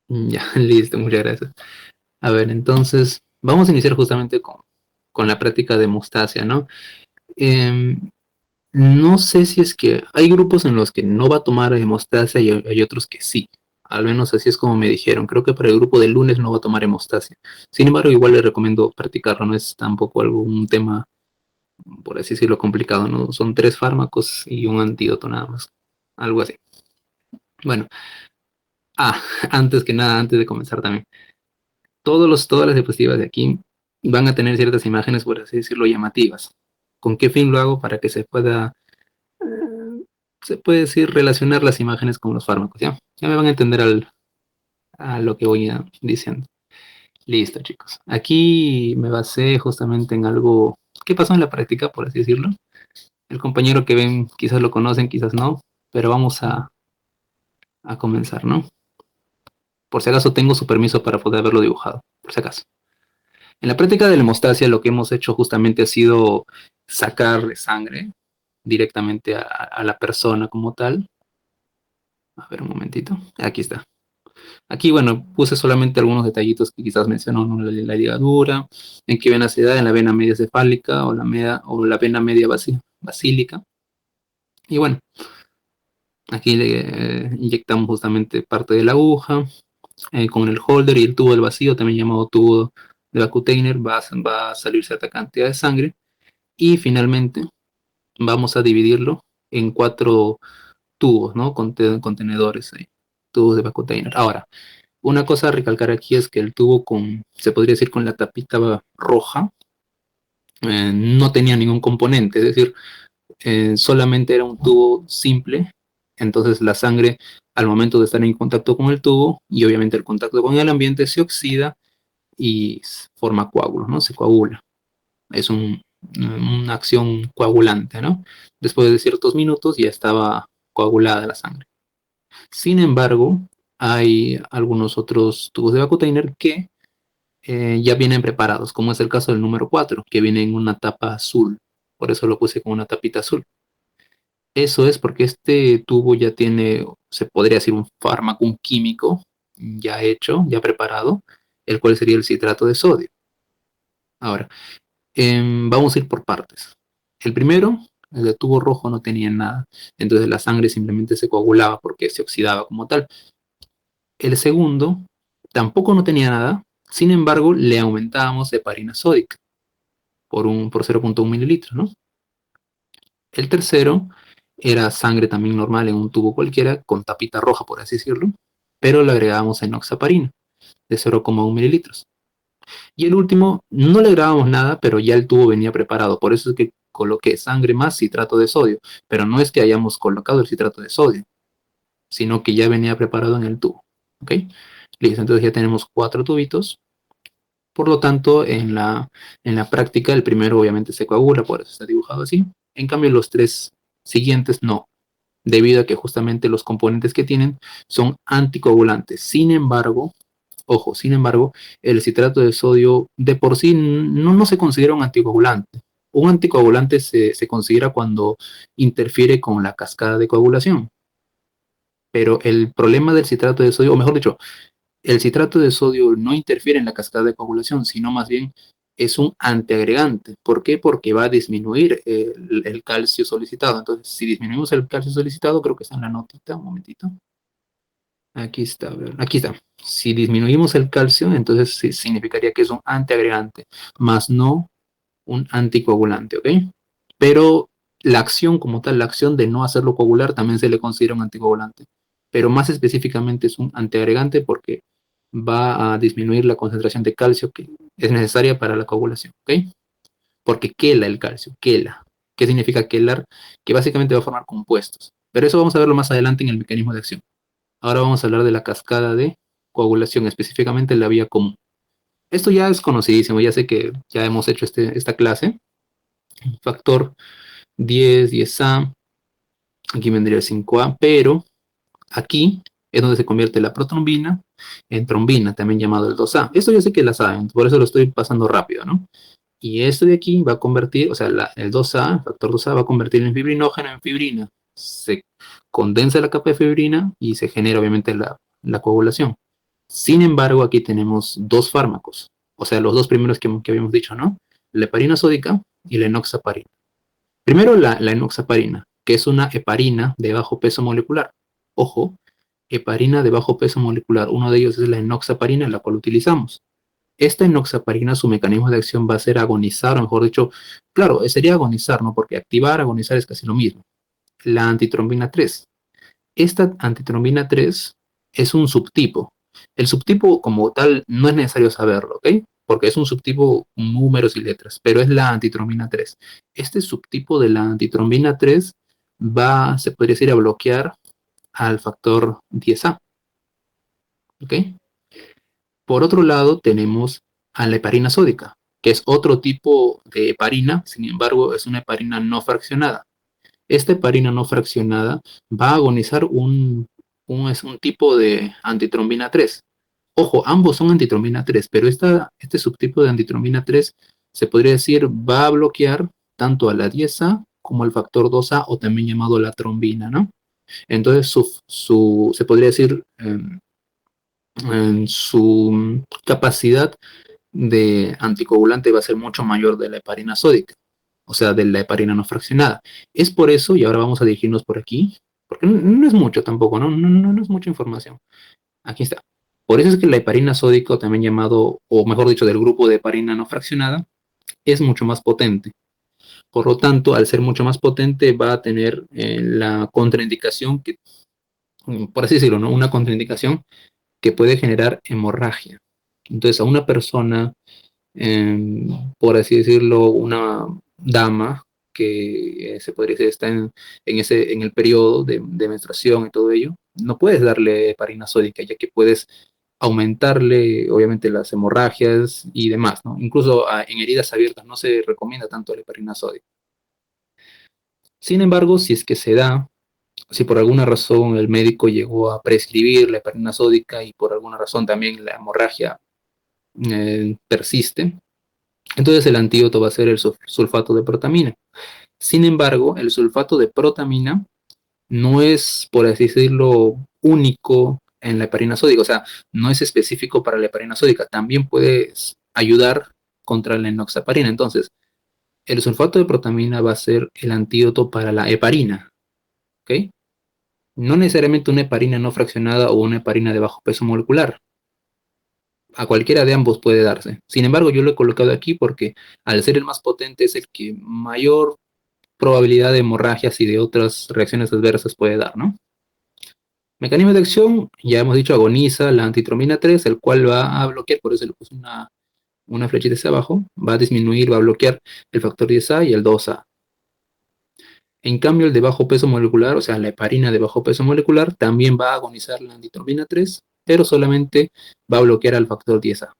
Ya, listo, muchas gracias. A ver, entonces, vamos a iniciar justamente con la práctica de hemostasia, ¿no? Em, no sé si es que hay grupos en los que no va a tomar hemostasia y hay otros que sí. Al menos así es como me dijeron. Creo que para el grupo del lunes no va a tomar hemostasia. Sin embargo, igual les recomiendo practicarlo. No es tampoco algún tema, por así decirlo, complicado, ¿no? Son 3 fármacos y un antídoto nada más. Algo así. Bueno, antes que nada, antes de comenzar también. Todas las diapositivas de aquí van a tener ciertas imágenes, por así decirlo, llamativas. ¿Con qué fin lo hago? Para que se puede decir, relacionar las imágenes con los fármacos, ¿ya? Ya me van a entender a lo que voy diciendo. Listo, chicos. Aquí me basé justamente en algo que pasó en la práctica, por así decirlo. El compañero que ven quizás lo conocen, quizás no, pero vamos a comenzar, ¿no? Por si acaso tengo su permiso para poder haberlo dibujado, por si acaso. En la práctica de la hemostasia lo que hemos hecho justamente ha sido sacar sangre directamente a la persona como tal. A ver un momentito. Aquí está. Aquí, bueno, puse solamente algunos detallitos que quizás mencionó, ¿no? La ligadura, en qué vena se da, en la vena media cefálica o la vena media basílica. Y bueno, aquí le inyectamos justamente parte de la aguja con el holder y el tubo del vacío, también llamado tubo de Vacutainer, va a salir cierta cantidad de sangre. Y finalmente vamos a dividirlo en 4 tubos, ¿no? Contenedores ahí, tubos de Vacutainer. Ahora, una cosa a recalcar aquí es que el tubo se podría decir con la tapita roja, no tenía ningún componente, es decir, solamente era un tubo simple, entonces la sangre al momento de estar en contacto con el tubo y obviamente el contacto con el ambiente se oxida y forma coágulos, ¿no? Se coagula. Es una acción coagulante, ¿no? Después de ciertos minutos ya estaba coagulada la sangre. Sin embargo, hay algunos otros tubos de Vacutainer que ya vienen preparados, como es el caso del número 4 que viene en una tapa azul. Por eso lo puse con una tapita azul. Eso es porque este tubo ya tiene, se podría decir, un fármaco, un químico ya hecho, ya preparado, el cual sería el citrato de sodio. Ahora, vamos a ir por partes. El primero, el de tubo rojo, no tenía nada. Entonces la sangre simplemente se coagulaba porque se oxidaba como tal. El segundo tampoco no tenía nada. Sin embargo, le aumentábamos heparina sódica por 0,1 mililitros, ¿no? El tercero era sangre también normal en un tubo cualquiera, con tapita roja, por así decirlo, pero le agregábamos enoxaparina de 0,1 mililitros. Y el último, no le agregábamos nada, pero ya el tubo venía preparado. Por eso es que coloqué sangre más citrato de sodio. Pero no es que hayamos colocado el citrato de sodio, sino que ya venía preparado en el tubo. ¿Ok? Listo, entonces ya tenemos 4 tubitos. Por lo tanto, en la práctica, el primero obviamente se coagula, por eso está dibujado así. En cambio, los 3 siguientes no, debido a que justamente los componentes que tienen son anticoagulantes. Sin embargo, ojo, sin embargo, el citrato de sodio de por sí no se considera un anticoagulante. Un anticoagulante se considera cuando interfiere con la cascada de coagulación. Pero el problema del citrato de sodio, o mejor dicho, el citrato de sodio no interfiere en la cascada de coagulación, sino más bien es un antiagregante. ¿Por qué? Porque va a disminuir el calcio solicitado. Entonces, si disminuimos el calcio solicitado, creo que está en la notita, un momentito. Aquí está, a ver, aquí está. Si disminuimos el calcio, entonces sí, significaría que es un antiagregante, más no un anticoagulante, ¿ok? Pero la acción como tal, la acción de no hacerlo coagular, también se le considera un anticoagulante. Pero más específicamente es un antiagregante porque va a disminuir la concentración de calcio que es necesaria para la coagulación, ¿ok? Porque quela el calcio, quela. ¿Qué significa quelar? Que básicamente va a formar compuestos. Pero eso vamos a verlo más adelante en el mecanismo de acción. Ahora vamos a hablar de la cascada de coagulación, específicamente la vía común. Esto ya es conocidísimo, ya sé que ya hemos hecho esta clase. Factor 10A, aquí vendría el 5A, pero aquí es donde se convierte la protrombina en trombina, también llamado el 2A. Esto yo sé que la saben, por eso lo estoy pasando rápido, ¿no? Y esto de aquí va a convertir, o sea, el 2A, el factor 2A va a convertir el fibrinógeno en fibrina. Se condensa la capa de fibrina y se genera obviamente la coagulación. Sin embargo, aquí tenemos dos fármacos, o sea, los dos primeros que habíamos dicho, ¿no? La heparina sódica y la enoxaparina. Primero la enoxaparina, que es una heparina de bajo peso molecular. Ojo, heparina de bajo peso molecular. Uno de ellos es la enoxaparina, la cual utilizamos. Esta enoxaparina, su mecanismo de acción va a ser agonizar, o mejor dicho, claro, sería agonizar, ¿no? Porque activar, agonizar es casi lo mismo. La antitrombina 3. Esta antitrombina 3 es un subtipo. El subtipo como tal no es necesario saberlo, ¿ok? Porque es un subtipo con números y letras, pero es la antitrombina 3. Este subtipo de la antitrombina 3 va, se podría decir, a bloquear al factor 10A, ¿ok? Por otro lado, tenemos a la heparina sódica, que es otro tipo de heparina, sin embargo, es una heparina no fraccionada. Esta heparina no fraccionada va a agonizar es un tipo de antitrombina 3. Ojo, ambos son antitrombina 3, pero este subtipo de antitrombina 3 se podría decir va a bloquear tanto a la 10A como al factor 2A o también llamado la trombina, ¿no? Entonces se podría decir en su capacidad de anticoagulante va a ser mucho mayor de la heparina sódica, o sea, de la heparina no fraccionada. Es por eso, y ahora vamos a dirigirnos por aquí, porque no es mucho tampoco, no es mucha información. Aquí está. Por eso es que la heparina sódica, o también llamado, o mejor dicho, del grupo de heparina no fraccionada, es mucho más potente. Por lo tanto, al ser mucho más potente, va a tener la contraindicación que, por así decirlo, ¿no? Una contraindicación que puede generar hemorragia. Entonces, a una persona, por así decirlo, una dama que se podría decir está en el periodo de menstruación y todo ello, no puedes darle heparina sódica, ya que puedes aumentarle, obviamente, las hemorragias y demás, ¿no? Incluso en heridas abiertas no se recomienda tanto la heparina sódica. Sin embargo, si es que se da, si por alguna razón el médico llegó a prescribir la heparina sódica y por alguna razón también la hemorragia persiste, entonces el antídoto va a ser el sulfato de protamina. Sin embargo, el sulfato de protamina no es, por así decirlo, único en la heparina sódica, o sea, no es específico para la heparina sódica, también puede ayudar contra la enoxaparina. Entonces, el sulfato de protamina va a ser el antídoto para la heparina, ¿ok? No necesariamente una heparina no fraccionada o una heparina de bajo peso molecular. A cualquiera de ambos puede darse. Sin embargo, yo lo he colocado aquí porque al ser el más potente es el que mayor probabilidad de hemorragias y de otras reacciones adversas puede dar, ¿no? Mecanismo de acción, ya hemos dicho, agoniza la antitrombina 3, el cual va a bloquear, por eso le puse una flechita hacia abajo, va a disminuir, va a bloquear el factor 10A y el 2A. En cambio, el de bajo peso molecular, o sea, la heparina de bajo peso molecular, también va a agonizar la antitrombina 3, pero solamente va a bloquear al factor 10A.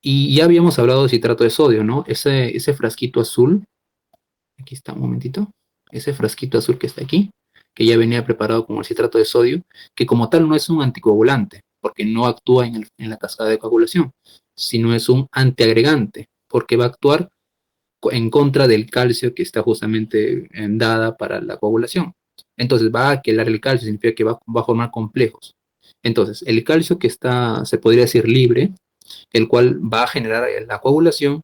Y ya habíamos hablado de citrato de sodio, ¿no? Ese frasquito azul, aquí está un momentito, ese frasquito azul que está aquí, que ya venía preparado como el citrato de sodio, que como tal no es un anticoagulante, porque no actúa en la cascada de coagulación, sino es un antiagregante, porque va a actuar en contra del calcio que está justamente dada para la coagulación. Entonces va a quelar el calcio, significa que va a formar complejos. Entonces, el calcio que está, se podría decir libre, el cual va a generar la coagulación,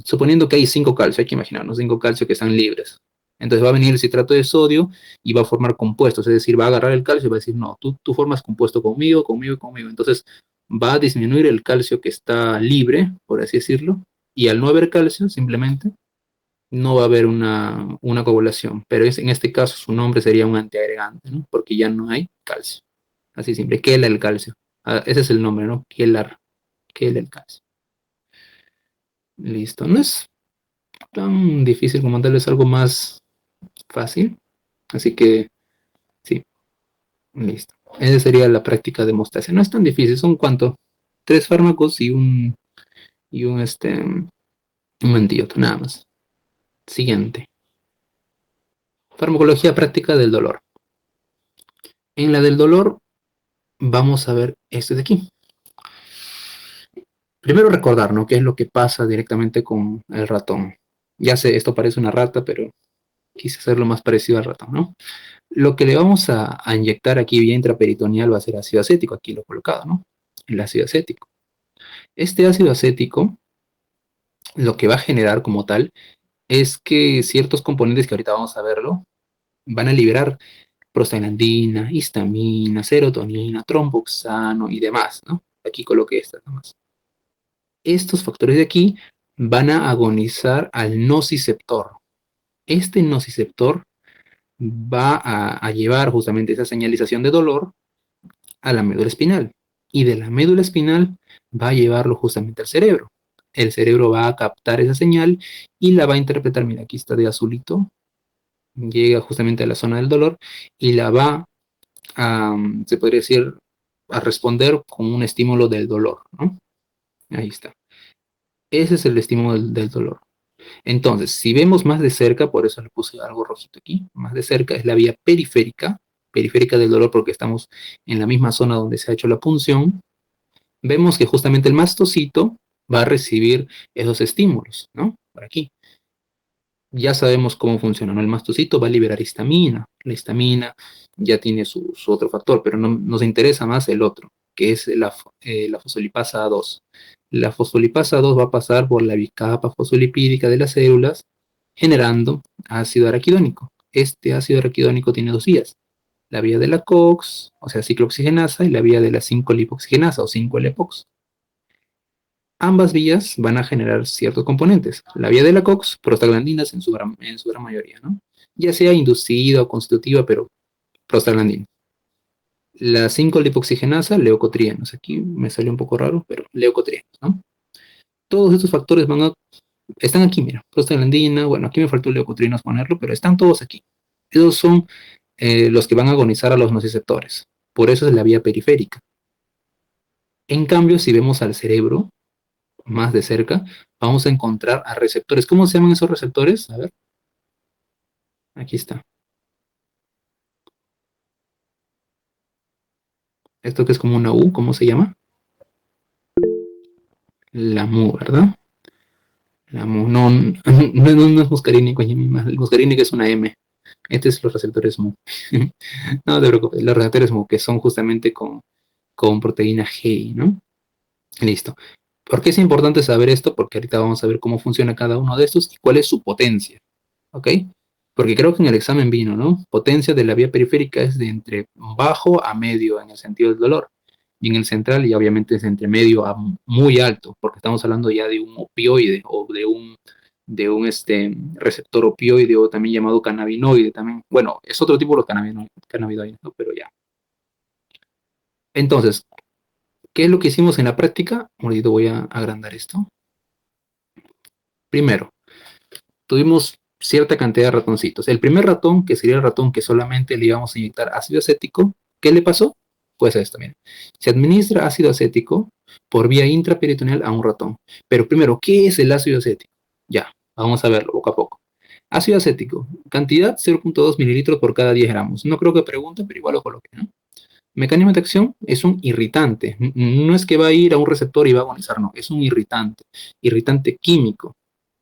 suponiendo que hay 5 calcios, hay que imaginarnos 5 calcios que están libres. Entonces va a venir el citrato de sodio y va a formar compuestos, es decir, va a agarrar el calcio y va a decir, no, tú formas compuesto conmigo, conmigo, conmigo. Entonces va a disminuir el calcio que está libre, por así decirlo, y al no haber calcio, simplemente no va a haber una coagulación. Pero en este caso su nombre sería un antiagregante, ¿no? Porque ya no hay calcio. Así simple, quela el calcio. Ese es el nombre, ¿no? Quela el calcio. Listo. No es tan difícil como tal, es algo más fácil. Así que sí, listo. Esa sería la práctica de hemostasia. No es tan difícil, son cuánto, 3 fármacos y un antídoto, nada más. Siguiente. Farmacología práctica del dolor. En la del dolor vamos a ver este de aquí. Primero recordar, ¿no? ¿Qué es lo que pasa directamente con el ratón? Ya sé, esto parece una rata, pero Quise hacerlo más parecido al ratón, ¿no? Lo que le vamos a inyectar aquí vía intraperitoneal va a ser ácido acético, aquí lo he colocado, ¿no? El ácido acético. Este ácido acético lo que va a generar como tal es que ciertos componentes que ahorita vamos a verlo van a liberar prostaglandina, histamina, serotonina, tromboxano y demás, ¿no? Aquí coloqué estas nomás. Estos factores de aquí van a agonizar al nociceptor. Este nociceptor va a llevar justamente esa señalización de dolor a la médula espinal. Y de la médula espinal va a llevarlo justamente al cerebro. El cerebro va a captar esa señal y la va a interpretar, mira, aquí está de azulito, llega justamente a la zona del dolor y la va a, se podría decir, a responder con un estímulo del dolor, ¿no? Ahí está. Ese es el estímulo del dolor. Entonces, si vemos más de cerca, por eso le puse algo rojito aquí, más de cerca es la vía periférica, periférica del dolor porque estamos en la misma zona donde se ha hecho la punción. Vemos que justamente el mastocito va a recibir esos estímulos, ¿no? Por aquí. Ya sabemos cómo funciona, ¿no? El mastocito va a liberar histamina. La histamina ya tiene su otro factor, pero no, nos interesa más el otro, que es la fosfolipasa A2. La fosfolipasa A2 va a pasar por la bicapa fosfolipídica de las células, generando ácido araquidónico. Este ácido araquidónico tiene dos vías. La vía de la COX, o sea, ciclooxigenasa, y la vía de la 5-lipoxigenasa o 5-LEPOX. Ambas vías van a generar ciertos componentes. La vía de la COX, prostaglandinas en su gran mayoría, ¿no? Ya sea inducida o constitutiva, pero prostaglandina. La 5-lipoxigenasa, leucotrienos. Aquí me salió un poco raro, pero leucotrienos, ¿no? Todos estos factores están aquí, mira, prostaglandina, bueno, aquí me faltó leucotrienos ponerlo, pero están todos aquí. Esos son los que van a agonizar a los nociceptores. Por eso es la vía periférica. En cambio, si vemos al cerebro, más de cerca, vamos a encontrar a receptores. ¿Cómo se llaman esos receptores? A ver, aquí está. Esto que es como una U, ¿cómo se llama? La MU, ¿verdad? La MU, no, no es muscarínico, el muscarínico es una M. Este es los receptores MU. No te preocupes, los receptores MU, que son justamente con proteína G, ¿no? Listo. ¿Por qué es importante saber esto? Porque ahorita vamos a ver cómo funciona cada uno de estos y cuál es su potencia. ¿Ok? Porque creo que en el examen vino, ¿no? Potencia de la vía periférica es de entre bajo a medio en el sentido del dolor. Y en el central, y obviamente es entre medio a muy alto, porque estamos hablando ya de un opioide o de un receptor opioide o también llamado cannabinoide. También, bueno, es otro tipo de los cannabinoides, ¿no? Pero ya. Entonces, ¿qué es lo que hicimos en la práctica? Ahorita voy a agrandar esto. Primero, tuvimos cierta cantidad de ratoncitos. El primer ratón, que sería el ratón que solamente le íbamos a inyectar ácido acético, ¿qué le pasó? Pues esto, miren. Se administra ácido acético por vía intraperitoneal a un ratón. Pero primero, ¿qué es el ácido acético? Ya, vamos a verlo poco a poco. Ácido acético, cantidad 0.2 mililitros por cada 10 gramos. No creo que pregunte, pero igual lo coloqué, ¿no? Mecanismo de acción es un irritante. No es que va a ir a un receptor y va a agonizar, no. Es un irritante químico.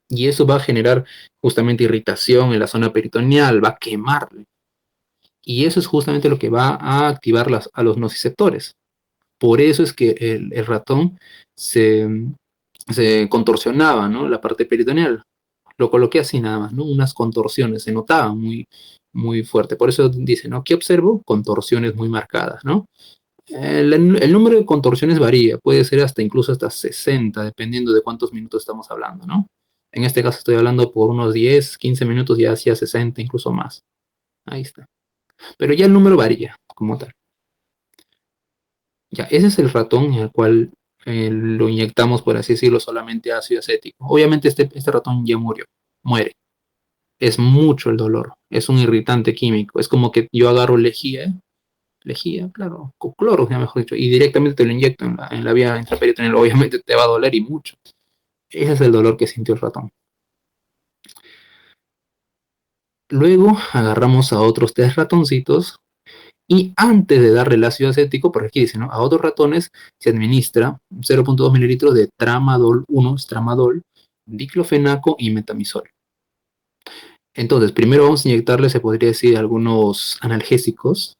Y eso va a generar justamente irritación en la zona peritoneal, va a quemarle. Y eso es justamente lo que va a activar a los nociceptores. Por eso es que el ratón se, se contorsionaba, ¿no? La parte peritoneal. Lo coloqué así nada más, ¿no? Unas contorsiones, se notaba muy, muy fuerte. Por eso dice, ¿no? ¿Qué observo? Contorsiones muy marcadas, ¿no? El número de contorsiones varía, puede ser incluso hasta 60, dependiendo de cuántos minutos estamos hablando, ¿no? En este caso estoy hablando por unos 10, 15 minutos, ya hacia 60, incluso más. Ahí está. Pero ya el número varía, como tal. Ya, ese es el ratón en el cual lo inyectamos, por así decirlo, solamente ácido acético. Obviamente este ratón ya muere. Es mucho el dolor, es un irritante químico. Es como que yo agarro lejía, claro, con cloro, ya mejor dicho, y directamente te lo inyecto en la vía intraperitoneal, obviamente te va a doler y mucho. Ese es el dolor que sintió el ratón. Luego agarramos a otros tres ratoncitos y antes de darle el ácido acético, porque aquí dice, ¿no? A otros ratones se administra 0.2 mililitros de tramadol 1, tramadol, diclofenaco y metamizol. Entonces, primero vamos a inyectarle, se podría decir, algunos analgésicos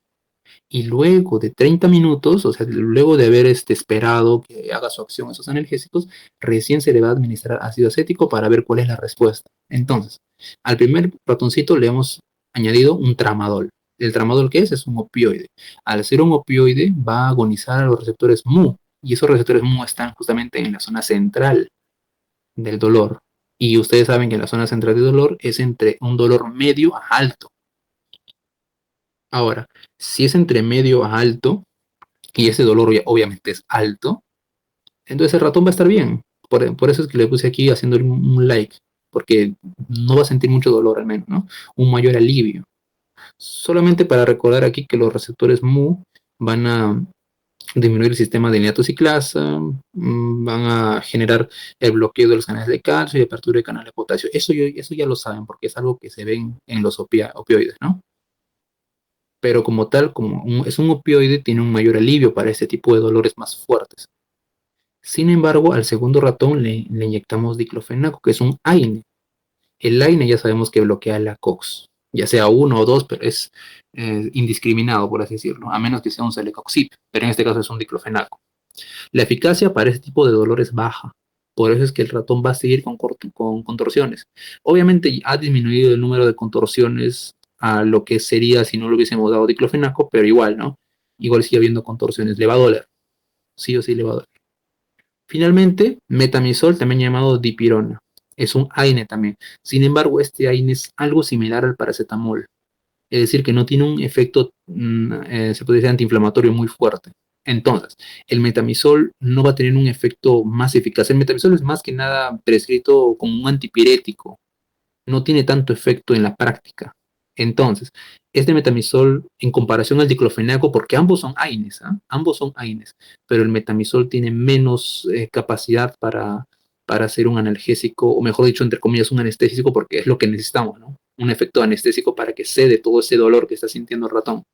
y luego de 30 minutos, o sea, luego de haber esperado que haga su acción esos analgésicos, recién se le va a administrar ácido acético para ver cuál es la respuesta. Entonces, al primer ratoncito le hemos añadido un tramadol. ¿El tramadol qué es? Es un opioide. Al ser un opioide va a agonizar a los receptores Mu y esos receptores Mu están justamente en la zona central del dolor. Y ustedes saben que la zona central del dolor es entre un dolor medio a alto. Ahora, si es entre medio a alto, y ese dolor obviamente es alto, entonces el ratón va a estar bien. Por eso es que le puse aquí haciendo un like, porque no va a sentir mucho dolor al menos, ¿no? Un mayor alivio. Solamente para recordar aquí que los receptores Mu van a disminuir el sistema de nitrato ciclasa, van a generar el bloqueo de los canales de calcio y apertura de canales de potasio. Eso ya lo saben porque es algo que se ven en los opioides, ¿no? Pero como tal, es un opioide, tiene un mayor alivio para este tipo de dolores más fuertes. Sin embargo, al segundo ratón le inyectamos diclofenaco, que es un AINE. El AINE ya sabemos que bloquea la COX, ya sea uno o dos, pero es indiscriminado, por así decirlo, a menos que sea un celecoxib, pero en este caso es un diclofenaco. La eficacia para este tipo de dolor es baja, por eso es que el ratón va a seguir con contorsiones. Obviamente ha disminuido el número de contorsiones a lo que sería si no le hubiésemos dado diclofenaco, pero igual, ¿no? Igual sigue habiendo contorsiones, le va a doler, sí o sí le va a doler. Finalmente, metamisol, también llamado dipirona, es un AINE también. Sin embargo, este AINE es algo similar al paracetamol, es decir, que no tiene un efecto, se puede decir, antiinflamatorio muy fuerte. Entonces, el metamisol no va a tener un efecto más eficaz. El metamisol es más que nada prescrito como un antipirético, no tiene tanto efecto en la práctica. Entonces, este metamisol, en comparación al diclofenaco, porque ambos son AINES, ¿eh? Ambos son AINES, pero el metamisol tiene menos capacidad para hacer un analgésico, o mejor dicho, entre comillas, un anestésico, porque es lo que necesitamos, ¿no? Un efecto anestésico para que cede todo ese dolor que está sintiendo el ratón.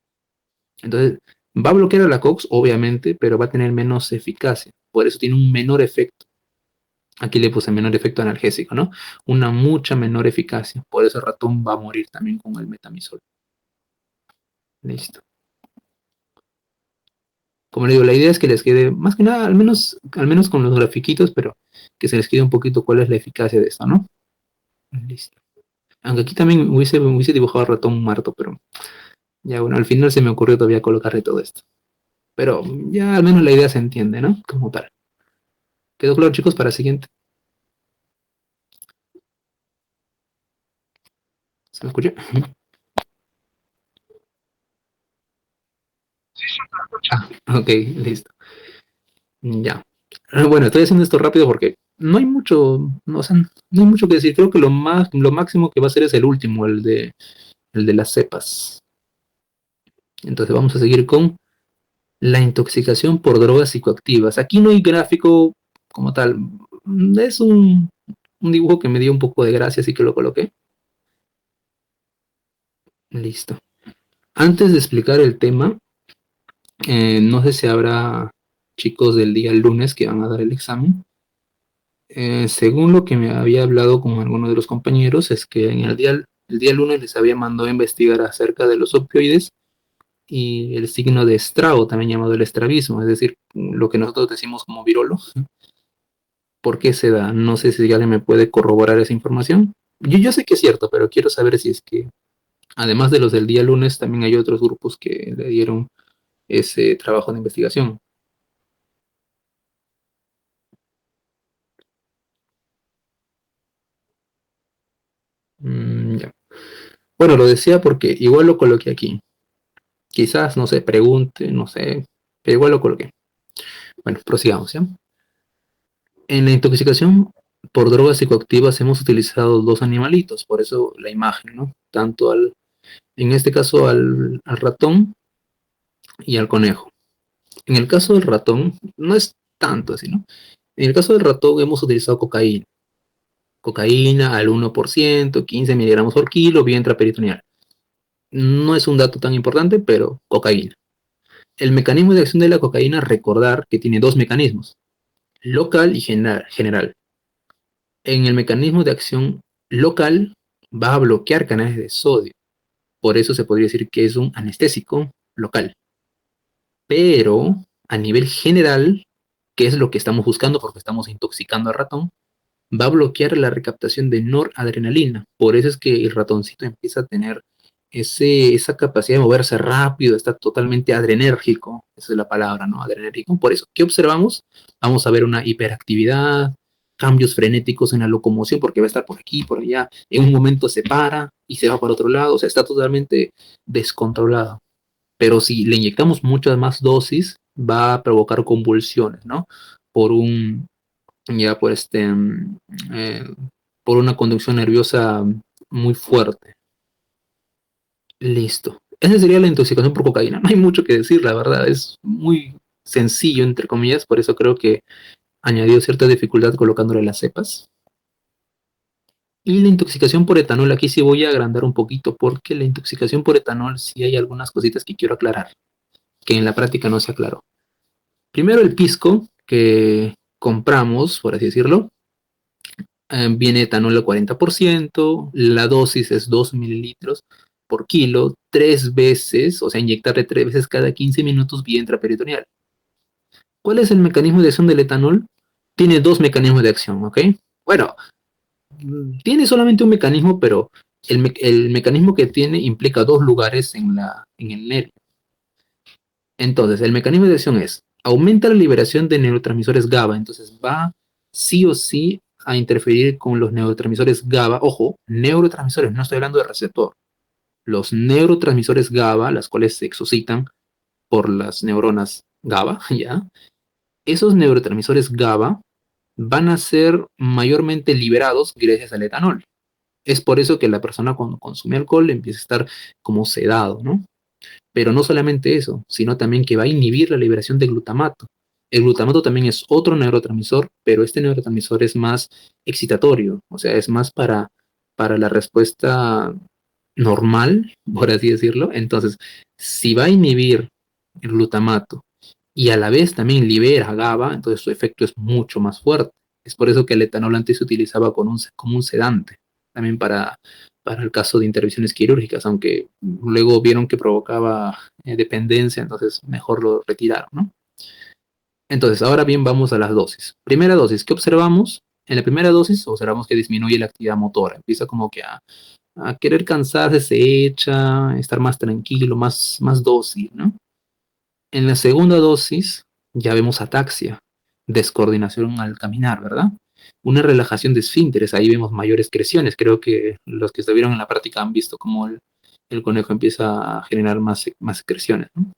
Entonces, va a bloquear a la COX, obviamente, pero va a tener menos eficacia. Por eso tiene un menor efecto. Aquí le puse menor efecto analgésico, ¿no? Una mucha menor eficacia. Por eso el ratón va a morir también con el metamisol. Listo. Como le digo, la idea es que les quede, más que nada, al menos con los grafiquitos, pero que se les quede un poquito cuál es la eficacia de esto, ¿no? Listo. Aunque aquí también hubiese dibujado al ratón muerto, pero ya bueno, al final se me ocurrió todavía colocarle todo esto. Pero ya al menos la idea se entiende, ¿no? Como tal. ¿Quedó claro, chicos, para el siguiente? ¿Se me escucha? Ok, listo. Ya. Bueno, estoy haciendo esto rápido porque no hay mucho, no, o sea, no hay mucho que decir. Creo que lo máximo que va a ser es el último, el de las cepas. Entonces vamos a seguir con la intoxicación por drogas psicoactivas. Aquí no hay gráfico como tal. Es un dibujo que me dio un poco de gracia, así que lo coloqué. Listo. Antes de explicar el tema, no sé si habrá chicos del día lunes que van a dar el examen. Según lo que me había hablado con alguno de los compañeros, es que en el día lunes les había mandado a investigar acerca de los opioides y el signo de estrago, también llamado el estrabismo, es decir, lo que nosotros decimos como virolo. ¿Por qué se da? No sé si alguien me puede corroborar esa información. Yo sé que es cierto, pero quiero saber si es que, además de los del día lunes, también hay otros grupos que le dieron ese trabajo de investigación. Ya. Bueno, lo decía porque igual lo coloqué aquí. Quizás, no sé, pregunte, no sé, pero igual lo coloqué. Bueno, prosigamos, ¿ya? En la intoxicación por drogas psicoactivas hemos utilizado dos animalitos, por eso la imagen, ¿no? Tanto en este caso al ratón y al conejo. En el caso del ratón, no es tanto así, ¿no? En el caso del ratón hemos utilizado cocaína. Cocaína al 1%, 15 miligramos por kilo, vía intraperitoneal. No es un dato tan importante, pero cocaína. El mecanismo de acción de la cocaína, recordar que tiene dos mecanismos, local y general. En el mecanismo de acción local va a bloquear canales de sodio. Por eso se podría decir que es un anestésico local. Pero a nivel general, que es lo que estamos buscando porque estamos intoxicando al ratón, va a bloquear la recaptación de noradrenalina. Por eso es que el ratoncito empieza a tener esa capacidad de moverse rápido, está totalmente adrenérgico, esa es la palabra, ¿no? Adrenérgico. Por eso, ¿qué observamos? Vamos a ver una hiperactividad, cambios frenéticos en la locomoción, porque va a estar por aquí, por allá, en un momento se para y se va para otro lado, o sea, está totalmente descontrolado. Pero si le inyectamos muchas más dosis, va a provocar convulsiones, ¿no? Por un, ya por eh, por una conducción nerviosa muy fuerte. Listo. Esa sería la intoxicación por cocaína. No hay mucho que decir, la verdad. Es muy sencillo, entre comillas. Por eso creo que añadió cierta dificultad colocándole las cepas. Y la intoxicación por etanol, aquí sí voy a agrandar un poquito, porque la intoxicación por etanol sí hay algunas cositas que quiero aclarar, que en la práctica no se aclaró. Primero el pisco que compramos, por así decirlo, viene etanol al 40%, la dosis es 2 mililitros por kilo, 3 veces, o sea, inyectarle 3 veces cada 15 minutos vía intraperitoneal. ¿Cuál es el mecanismo de acción del etanol? Tiene dos mecanismos de acción, ¿ok? Bueno, tiene solamente un mecanismo, pero el mecanismo que tiene implica dos lugares en el nervio. Entonces, el mecanismo de acción es, aumenta la liberación de neurotransmisores GABA, entonces va sí o sí a interferir con los neurotransmisores GABA. Ojo, neurotransmisores, no estoy hablando de receptor. Los neurotransmisores GABA, las cuales se exocitan por las neuronas GABA, ¿ya? Esos neurotransmisores GABA van a ser mayormente liberados gracias al etanol. Es por eso que la persona cuando consume alcohol empieza a estar como sedado, ¿no? Pero no solamente eso, sino también que va a inhibir la liberación de glutamato. El glutamato también es otro neurotransmisor, pero este neurotransmisor es más excitatorio, o sea, es más para la respuesta normal, por así decirlo. Entonces, si va a inhibir el glutamato y a la vez también libera GABA, entonces su efecto es mucho más fuerte. Es por eso que el etanol antes se utilizaba como un sedante, también para el caso de intervenciones quirúrgicas, aunque luego vieron que provocaba dependencia, entonces mejor lo retiraron, ¿no? Entonces, ahora bien, vamos a las dosis. Primera dosis, ¿qué observamos? En la primera dosis observamos que disminuye la actividad motora, empieza como que a querer cansarse, se echa, estar más tranquilo, más dócil, ¿no? En la segunda dosis ya vemos ataxia, descoordinación al caminar, ¿verdad? Una relajación de esfínteres, ahí vemos mayores creaciones. Creo que los que estuvieron en la práctica han visto cómo el conejo empieza a generar más secreciones, ¿no?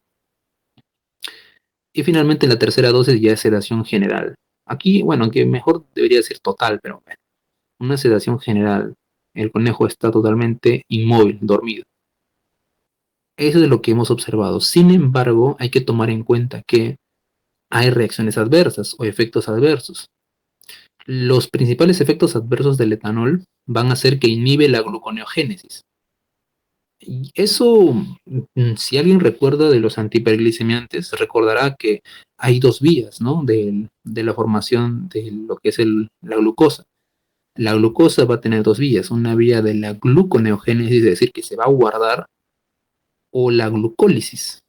Y finalmente en la tercera dosis ya es sedación general. Aquí, bueno, aunque mejor debería ser total, pero bueno, una sedación general. El conejo está totalmente inmóvil, dormido. Eso es lo que hemos observado. Sin embargo, hay que tomar en cuenta que hay reacciones adversas o efectos adversos. Los principales efectos adversos del etanol van a ser que inhibe la gluconeogénesis. Y eso, si alguien recuerda de los antihiperglicemiantes, recordará que hay dos vías, ¿no? De la formación de lo que es la glucosa. La glucosa va a tener dos vías, una vía de la gluconeogénesis, es decir, que se va a guardar, o la glucólisis,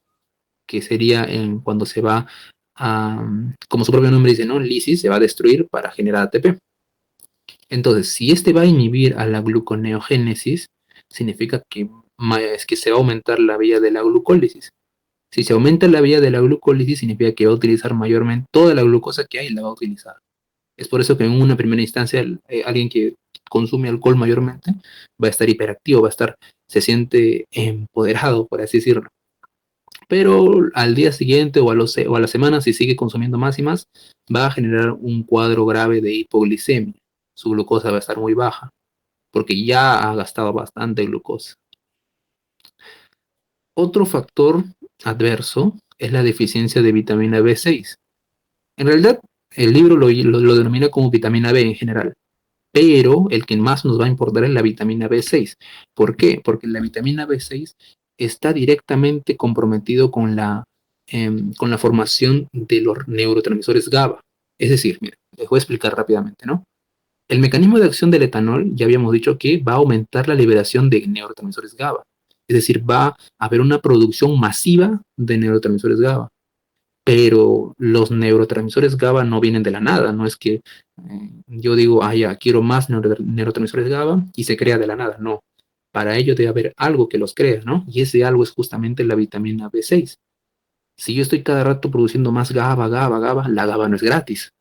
que sería cuando se va a, como su propio nombre dice, ¿no? Lisis, se va a destruir para generar ATP. Entonces, si este va a inhibir a la gluconeogénesis, significa es que se va a aumentar la vía de la glucólisis. Si se aumenta la vía de la glucólisis, significa que va a utilizar mayormente toda la glucosa que hay, la va a utilizar. Es por eso que en una primera instancia, alguien que consume alcohol mayormente va a estar hiperactivo, se siente empoderado, por así decirlo. Pero al día siguiente o a la semana, si sigue consumiendo más y más, va a generar un cuadro grave de hipoglicemia. Su glucosa va a estar muy baja, porque ya ha gastado bastante glucosa. Otro factor adverso es la deficiencia de vitamina B6. En realidad, el libro lo denomina como vitamina B en general, pero el que más nos va a importar es la vitamina B6. ¿Por qué? Porque la vitamina B6 está directamente comprometido con la formación de los neurotransmisores GABA. Es decir, mira, les voy a explicar rápidamente, ¿no? El mecanismo de acción del etanol, ya habíamos dicho que va a aumentar la liberación de neurotransmisores GABA. Es decir, va a haber una producción masiva de neurotransmisores GABA. Pero los neurotransmisores GABA no vienen de la nada, no es que yo digo, ah, ya, quiero más neurotransmisores GABA y se crea de la nada, no. Para ello debe haber algo que los crea, ¿no? Y ese algo es justamente la vitamina B6. Si yo estoy cada rato produciendo más GABA, GABA, GABA, la GABA no es gratis.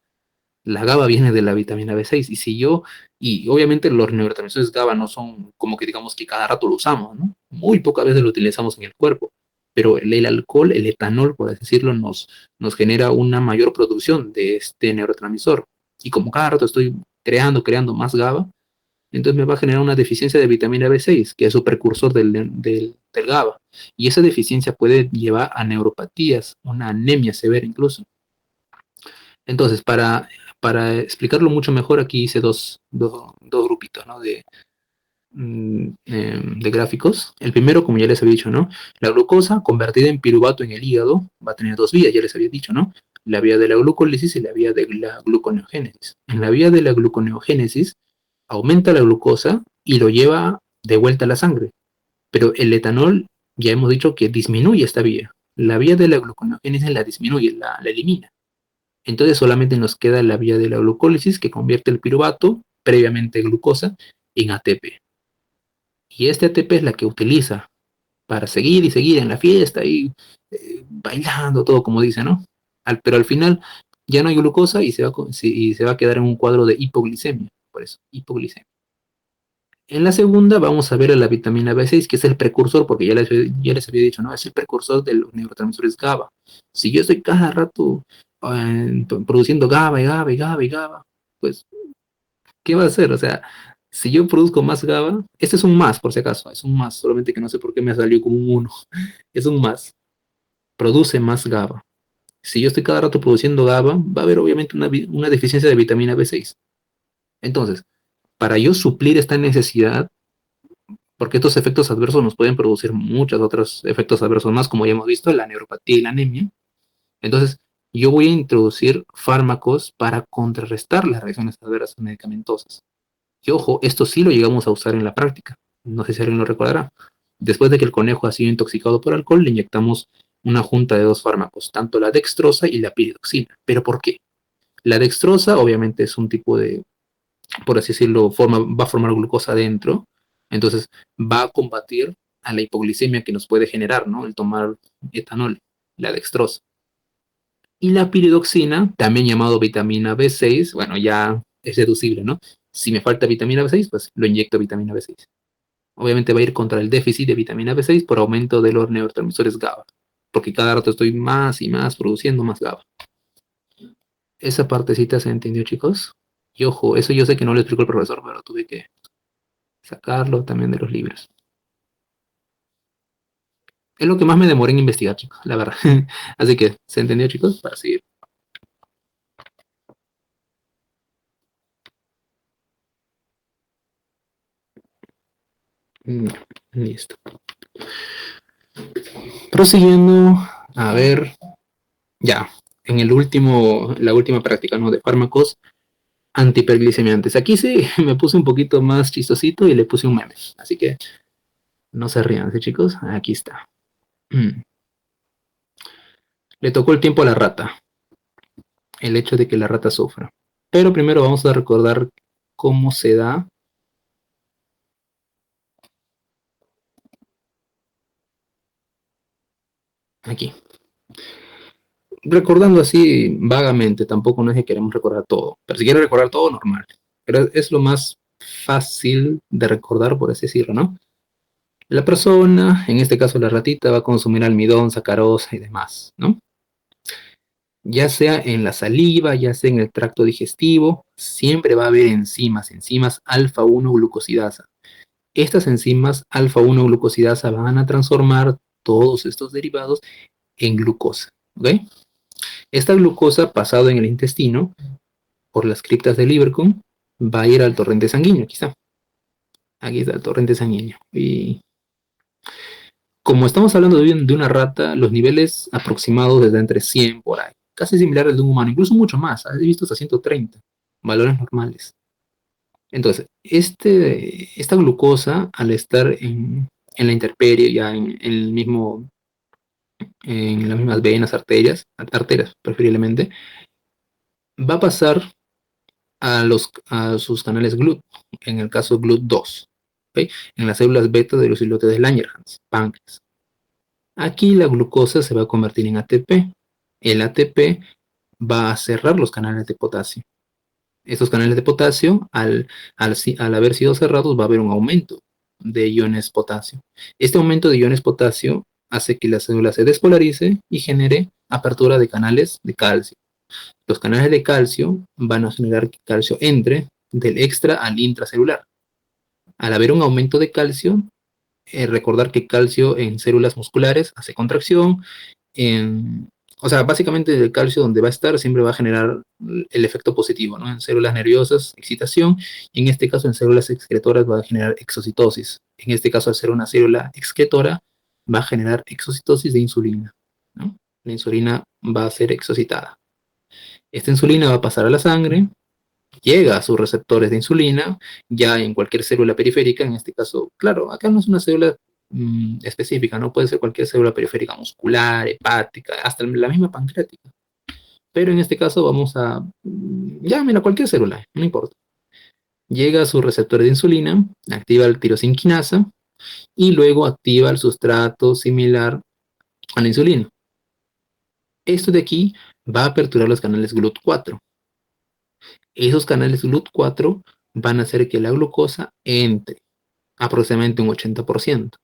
La GABA viene de la vitamina B6. Y obviamente los neurotransmisores GABA no son como que digamos que cada rato lo usamos, ¿no? Muy pocas veces lo utilizamos en el cuerpo. Pero el alcohol, el etanol, por así decirlo, nos genera una mayor producción de este neurotransmisor. Y como cada rato estoy creando más GABA, entonces me va a generar una deficiencia de vitamina B6, que es su precursor del GABA. Y esa deficiencia puede llevar a neuropatías, una anemia severa incluso. Entonces, para explicarlo mucho mejor, aquí hice dos grupitos, ¿no? De gráficos. El primero, como ya les había dicho, ¿no? La glucosa convertida en piruvato en el hígado va a tener dos vías, ya les había dicho, ¿no? La vía de la glucólisis y la vía de la gluconeogénesis. En la vía de la gluconeogénesis aumenta la glucosa y lo lleva de vuelta a la sangre. Pero el etanol, ya hemos dicho que disminuye esta vía. La vía de la gluconeogénesis la disminuye, la elimina. Entonces solamente nos queda la vía de la glucólisis que convierte el piruvato, previamente glucosa, en ATP. Y este ATP es la que utiliza para seguir y seguir en la fiesta y bailando, todo como dice, ¿no? Pero al final ya no hay glucosa y se va a quedar en un cuadro de hipoglicemia, por eso, hipoglicemia. En la segunda vamos a ver a la vitamina B6, que es el precursor, porque ya les había dicho, ¿no? Es el precursor de los neurotransmisores GABA. Si yo estoy cada rato produciendo GABA y GABA y GABA y GABA, pues, ¿qué va a hacer? O sea, si yo produzco más GABA, este es un más, por si acaso, es un más, solamente que no sé por qué me salió como un 1. Es un más, produce más GABA. Si yo estoy cada rato produciendo GABA, va a haber obviamente una deficiencia de vitamina B6. Entonces, para yo suplir esta necesidad, porque estos efectos adversos nos pueden producir muchos otros efectos adversos más, como ya hemos visto, la neuropatía y la anemia. Entonces, yo voy a introducir fármacos para contrarrestar las reacciones adversas medicamentosas. Y ojo, esto sí lo llegamos a usar en la práctica. No sé si alguien lo recordará. Después de que el conejo ha sido intoxicado por alcohol, le inyectamos una junta de dos fármacos, tanto la dextrosa y la piridoxina. ¿Pero por qué? La dextrosa obviamente es un tipo de, por así decirlo, va a formar glucosa dentro, entonces va a combatir a la hipoglicemia que nos puede generar, ¿no? El tomar etanol, la dextrosa. Y la piridoxina, también llamado vitamina B6, bueno, ya es deducible, ¿no? Si me falta vitamina B6, pues lo inyecto vitamina B6. Obviamente va a ir contra el déficit de vitamina B6 por aumento de los neurotransmisores GABA, porque cada rato estoy más y más produciendo más GABA. Esa partecita se entendió, chicos. Y ojo, eso yo sé que no lo explicó el profesor, pero tuve que sacarlo también de los libros. Es lo que más me demoré en investigar, chicos, la verdad. Así que, ¿se entendió, chicos? Para seguir. Listo. Prosiguiendo, a ver, ya, en la última práctica, ¿no? De fármacos antihiperglicemiantes. Aquí sí me puse un poquito más chistosito y le puse un meme. Así que no se rían, ¿sí, chicos? Aquí está. Le tocó el tiempo a la rata. El hecho de que la rata sufra. Pero primero vamos a recordar cómo se da. Aquí. Recordando así vagamente, tampoco no es que queremos recordar todo. Pero si quieres recordar todo, normal. Pero es lo más fácil de recordar, por así decirlo, ¿no? La persona, en este caso la ratita, va a consumir almidón, sacarosa y demás, ¿no? Ya sea en la saliva, ya sea en el tracto digestivo, siempre va a haber enzimas alfa-1 glucosidasa. Estas enzimas alfa-1 glucosidasa van a transformar todos estos derivados en glucosa, ¿ok? Esta glucosa, pasado en el intestino, por las criptas del Ibercum, va a ir al torrente sanguíneo, quizá. Aquí está el torrente sanguíneo. Y como estamos hablando de una rata, los niveles aproximados desde entre 100 por ahí, casi similares al de un humano, incluso mucho más, he visto hasta 130 valores normales. Entonces, esta glucosa, al estar en la intemperie, ya en las mismas venas, arterias preferiblemente, va a pasar a sus canales GLUT, en el caso GLUT2, ¿ok? En las células beta de los islotes de Langerhans, páncreas. Aquí la glucosa se va a convertir en ATP. El ATP va a cerrar los canales de potasio. Estos canales de potasio, al haber sido cerrados, va a haber un aumento de iones potasio. Este aumento de iones potasio hace que la célula se despolarice y genere apertura de canales de calcio. Los canales de calcio van a generar que el calcio entre del extra al intracelular. Al haber un aumento de calcio, recordar que calcio en células musculares hace contracción, en, o sea, básicamente el calcio donde va a estar siempre va a generar el efecto positivo, ¿no? En células nerviosas, excitación, y en este caso en células excretoras va a generar exocitosis. En este caso, al ser una célula excretora, va a generar exocitosis de insulina, ¿no? La insulina va a ser exocitada. Esta insulina va a pasar a la sangre, llega a sus receptores de insulina, ya en cualquier célula periférica, en este caso, claro, acá no es una célula específica, no puede ser cualquier célula periférica muscular, hepática, hasta la misma pancreática. Pero en este caso vamos a, ya, mira, cualquier célula, no importa. Llega a sus receptores de insulina, activa el tirosinquinasa y luego activa el sustrato similar a la insulina. Esto de aquí va a aperturar los canales GLUT4. Esos canales GLUT4 van a hacer que la glucosa entre aproximadamente un 80%.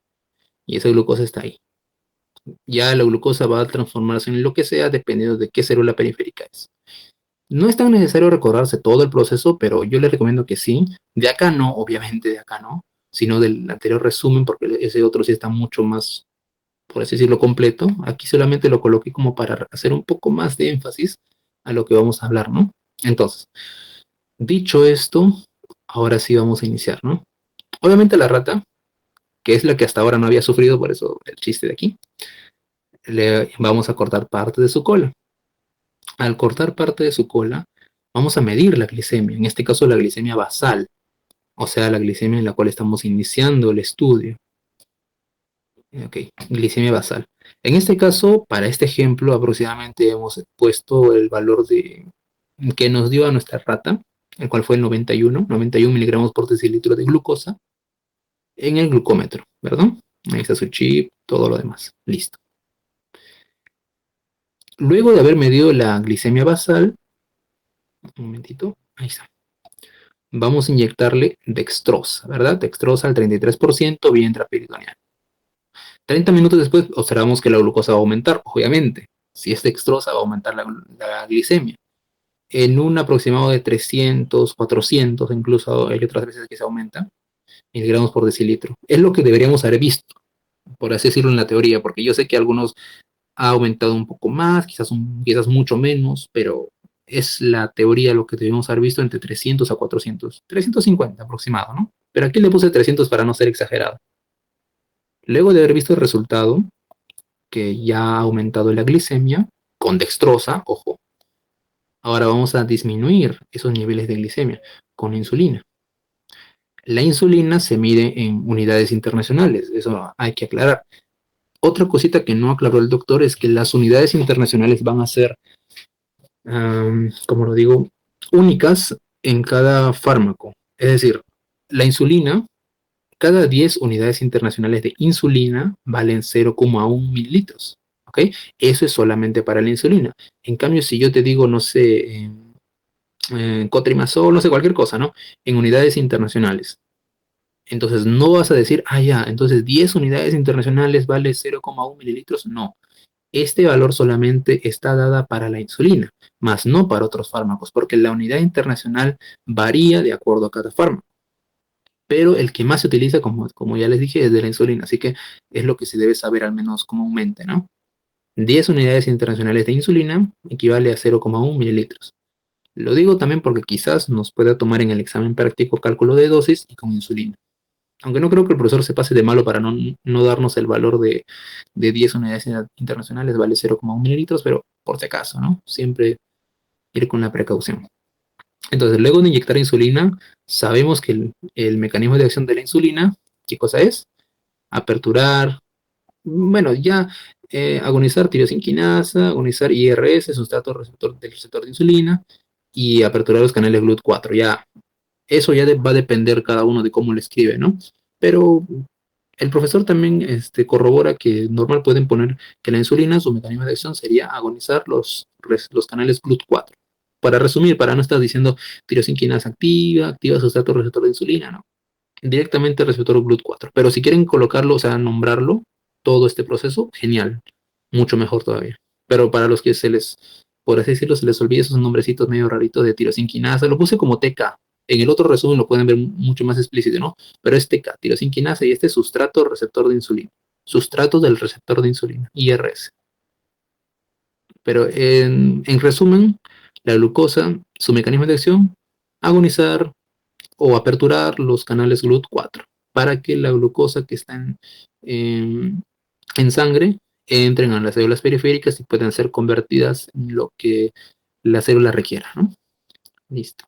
Y esa glucosa está ahí. Ya la glucosa va a transformarse en lo que sea dependiendo de qué célula periférica es. No es tan necesario recordarse todo el proceso, pero yo les recomiendo que sí. De acá no, obviamente de acá no, sino del anterior resumen, porque ese otro sí está mucho más, por así decirlo, completo. Aquí solamente lo coloqué como para hacer un poco más de énfasis a lo que vamos a hablar, ¿no? Entonces, dicho esto, ahora sí vamos a iniciar, ¿no? Obviamente la rata, que es la que hasta ahora no había sufrido, por eso el chiste de aquí, le vamos a cortar parte de su cola. Al cortar parte de su cola, vamos a medir la glicemia, en este caso la glicemia basal, o sea, la glicemia en la cual estamos iniciando el estudio. Ok, glicemia basal. En este caso, para este ejemplo, aproximadamente hemos puesto el valor que nos dio a nuestra rata, el cual fue el 91 miligramos por decilitro de glucosa, en el glucómetro, ¿verdad? Ahí está su chip, todo lo demás. Listo. Luego de haber medido la glicemia basal, un momentito, ahí está. Vamos a inyectarle dextrosa, ¿verdad? Dextrosa al 33% vía intraperitoneal. 30 minutos después observamos que la glucosa va a aumentar, obviamente. Si es dextrosa va a aumentar la glicemia. En un aproximado de 300, 400, incluso hay otras veces que se aumenta, miligramos por decilitro. Es lo que deberíamos haber visto, por así decirlo en la teoría, porque yo sé que algunos ha aumentado un poco más, quizás mucho menos, pero es la teoría lo que debemos haber visto entre 300 a 400, 350 aproximado, ¿no? Pero aquí le puse 300 para no ser exagerado. Luego de haber visto el resultado, que ya ha aumentado la glicemia, con dextrosa, ojo, ahora vamos a disminuir esos niveles de glicemia con insulina. La insulina se mide en unidades internacionales, eso hay que aclarar. Otra cosita que no aclaró el doctor es que las unidades internacionales van a ser como lo digo, únicas en cada fármaco. Es decir, la insulina, cada 10 unidades internacionales de insulina valen 0,1 mililitros. ¿Ok? Eso es solamente para la insulina. En cambio, si yo te digo, no sé, cotrimazol, no sé, cualquier cosa, ¿no? En unidades internacionales. Entonces no vas a decir, ah, ya, entonces 10 unidades internacionales vale 0,1 mililitros. No, este valor solamente está dada para la insulina, más no para otros fármacos, porque la unidad internacional varía de acuerdo a cada fármaco. Pero el que más se utiliza, como ya les dije, es de la insulina, así que es lo que se debe saber al menos comúnmente, ¿no? 10 unidades internacionales de insulina equivale a 0,1 mililitros. Lo digo también porque quizás nos pueda tomar en el examen práctico cálculo de dosis y con insulina. Aunque no creo que el profesor se pase de malo para no darnos el valor de 10 unidades internacionales, vale 0,1 mililitros, pero por si acaso, ¿no? Siempre ir con la precaución. Entonces, luego de inyectar insulina, sabemos que el mecanismo de acción de la insulina, ¿qué cosa es? Aperturar, bueno, ya agonizar tirosinquinasa, agonizar IRS, sustrato receptor del receptor de insulina, y aperturar los canales GLUT4. Ya, eso ya va a depender cada uno de cómo lo escribe, ¿no? Pero el profesor también corrobora que normal pueden poner que la insulina, su mecanismo de acción sería agonizar los canales GLUT4. Para resumir, para no estar diciendo tirosinquinasa activa, activa sustrato receptor de insulina, ¿no? Directamente receptor GLUT4. Pero si quieren colocarlo, o sea, nombrarlo, todo este proceso, genial, mucho mejor todavía. Pero para los que se les, por así decirlo, se les olvide esos nombrecitos medio raritos de tirosinquinasa, lo puse como TK. En el otro resumen lo pueden ver mucho más explícito, ¿no? Pero es TK, tirosinquinasa, y este sustrato receptor de insulina. Sustrato del receptor de insulina, IRS. Pero en resumen, la glucosa, su mecanismo de acción, agonizar o aperturar los canales GLUT4 para que la glucosa que está en sangre entren a las células periféricas y puedan ser convertidas en lo que la célula requiera, ¿no? Listo.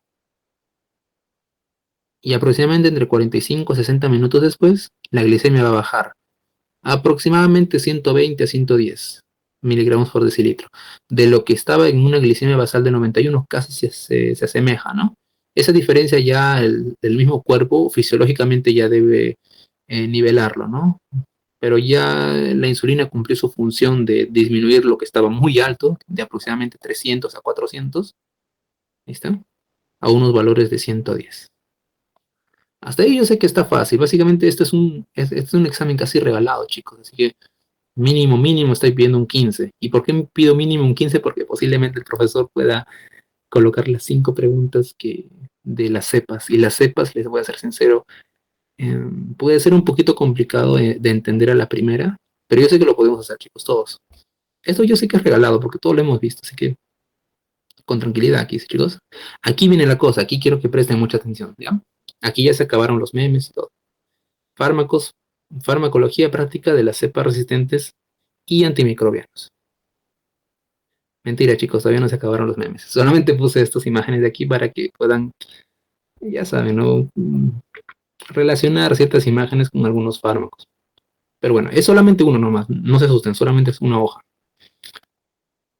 Y aproximadamente entre 45 y 60 minutos después, la glicemia va a bajar aproximadamente 120 a 110 miligramos por decilitro. De lo que estaba en una glicemia basal de 91, casi se asemeja, ¿no? Esa diferencia ya el mismo cuerpo fisiológicamente ya debe nivelarlo, ¿no? Pero ya la insulina cumplió su función de disminuir lo que estaba muy alto, de aproximadamente 300 a 400, ¿ahí está? A unos valores de 110. Hasta ahí yo sé que está fácil. Básicamente este es un examen casi regalado, chicos. Así que mínimo estoy pidiendo un 15. ¿Y por qué pido mínimo un 15? Porque posiblemente el profesor pueda colocar las 5 preguntas de las cepas. Y las cepas, les voy a ser sincero, puede ser un poquito complicado de entender a la primera, pero yo sé que lo podemos hacer, chicos, todos. Esto yo sé que es regalado porque todos lo hemos visto, así que con tranquilidad aquí, chicos. Aquí viene la cosa, aquí quiero que presten mucha atención, ¿ya? Aquí ya se acabaron los memes y todo. Fármacos, farmacología práctica de las cepas resistentes y antimicrobianos. Mentira, chicos, todavía no se acabaron los memes. Solamente puse estas imágenes de aquí para que puedan, ya saben, ¿no? Relacionar ciertas imágenes con algunos fármacos. Pero bueno, es solamente uno nomás, no se asusten, solamente es una hoja.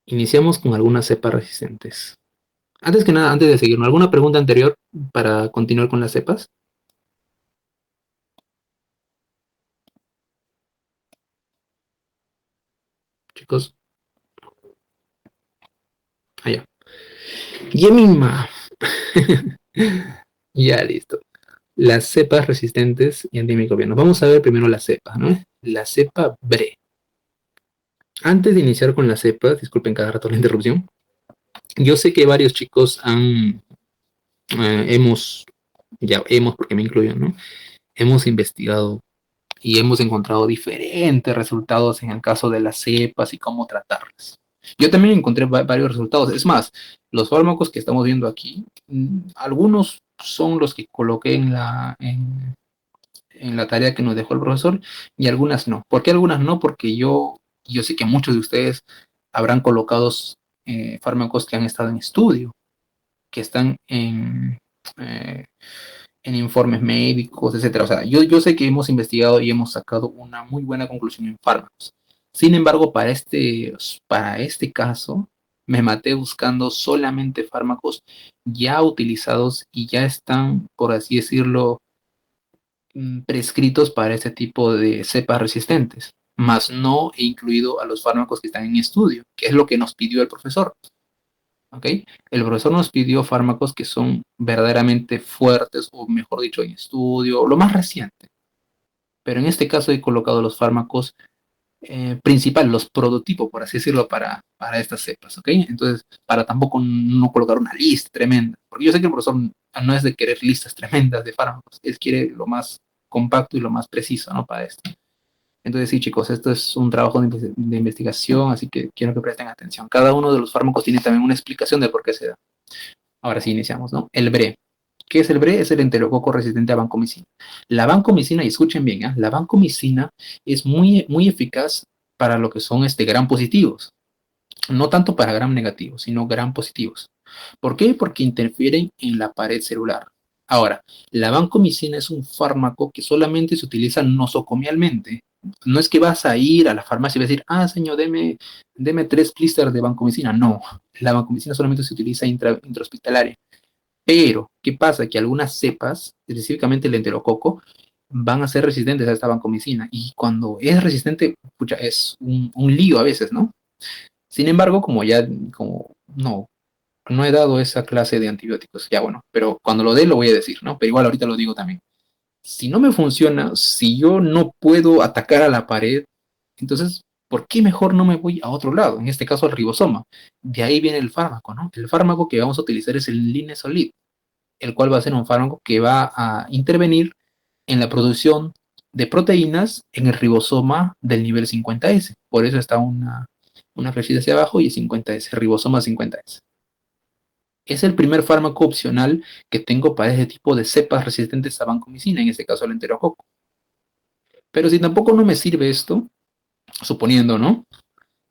Iniciamos con algunas cepas resistentes. Antes que nada, antes de seguir, ¿alguna pregunta anterior para continuar con las cepas? Chicos, allá. Yemima. Ya, listo. Las cepas resistentes y antimicrobianos. Vamos a ver primero las cepas, ¿no? La cepa BRE. Antes de iniciar con las cepas, disculpen cada rato la interrupción, yo sé que varios chicos hemos, porque me incluyo, ¿no? Hemos investigado y hemos encontrado diferentes resultados en el caso de las cepas y cómo tratarlas. Yo también encontré varios resultados. Es más, los fármacos que estamos viendo aquí, algunos son los que coloqué en la tarea que nos dejó el profesor y algunas no. ¿Por qué algunas no? Porque yo sé que muchos de ustedes habrán colocado fármacos que han estado en estudio, que están eh, en informes médicos, etcétera. O sea, yo sé que hemos investigado y hemos sacado una muy buena conclusión en fármacos. Sin embargo, para este caso, me maté buscando solamente fármacos ya utilizados y ya están, por así decirlo, prescritos para este tipo de cepas resistentes, más no he incluido a los fármacos que están en estudio, que es lo que nos pidió el profesor. ¿Ok? El profesor nos pidió fármacos que son verdaderamente fuertes, o mejor dicho, en estudio, lo más reciente. Pero en este caso he colocado los fármacos principales, los prototipos, por así decirlo, para estas cepas. ¿Ok? Entonces, para tampoco no colocar una lista tremenda, porque yo sé que el profesor no es de querer listas tremendas de fármacos, él quiere lo más compacto y lo más preciso, ¿no? Para esto. Entonces, sí, chicos, esto es un trabajo de investigación, así que quiero que presten atención. Cada uno de los fármacos tiene también una explicación de por qué se da. Ahora sí iniciamos, ¿no? El BRE. ¿Qué es el BRE? Es el enterococo resistente a vancomicina. La vancomicina, y escuchen bien, ¿eh? La vancomicina es muy, muy eficaz para lo que son gram positivos. no tanto para gram negativos, sino gram positivos. ¿Por qué? Porque interfieren en la pared celular. Ahora, la vancomicina es un fármaco que solamente se utiliza nosocomialmente. No es que vas a ir a la farmacia y vas a decir, ah, señor, deme 3 blisters de vancomicina. No, la vancomicina solamente se utiliza intrahospitalaria. Pero, ¿qué pasa? Que algunas cepas, específicamente el enterococo, van a ser resistentes a esta vancomicina. Y cuando es resistente, pucha, es un lío a veces, ¿no? Sin embargo, como no he dado esa clase de antibióticos, ya bueno, pero cuando lo dé lo voy a decir, ¿no? Pero igual ahorita lo digo también. Si no me funciona, si yo no puedo atacar a la pared, entonces, ¿por qué mejor no me voy a otro lado? En este caso al ribosoma. De ahí viene el fármaco, ¿no? El fármaco que vamos a utilizar es el linezolid, el cual va a ser un fármaco que va a intervenir en la producción de proteínas en el ribosoma del nivel 50S. Por eso está una flechita hacia abajo y 50S, ribosoma 50S. Es el primer fármaco opcional que tengo para ese tipo de cepas resistentes a vancomicina, en este caso al enterococo. Pero si tampoco no me sirve esto, suponiendo, ¿no?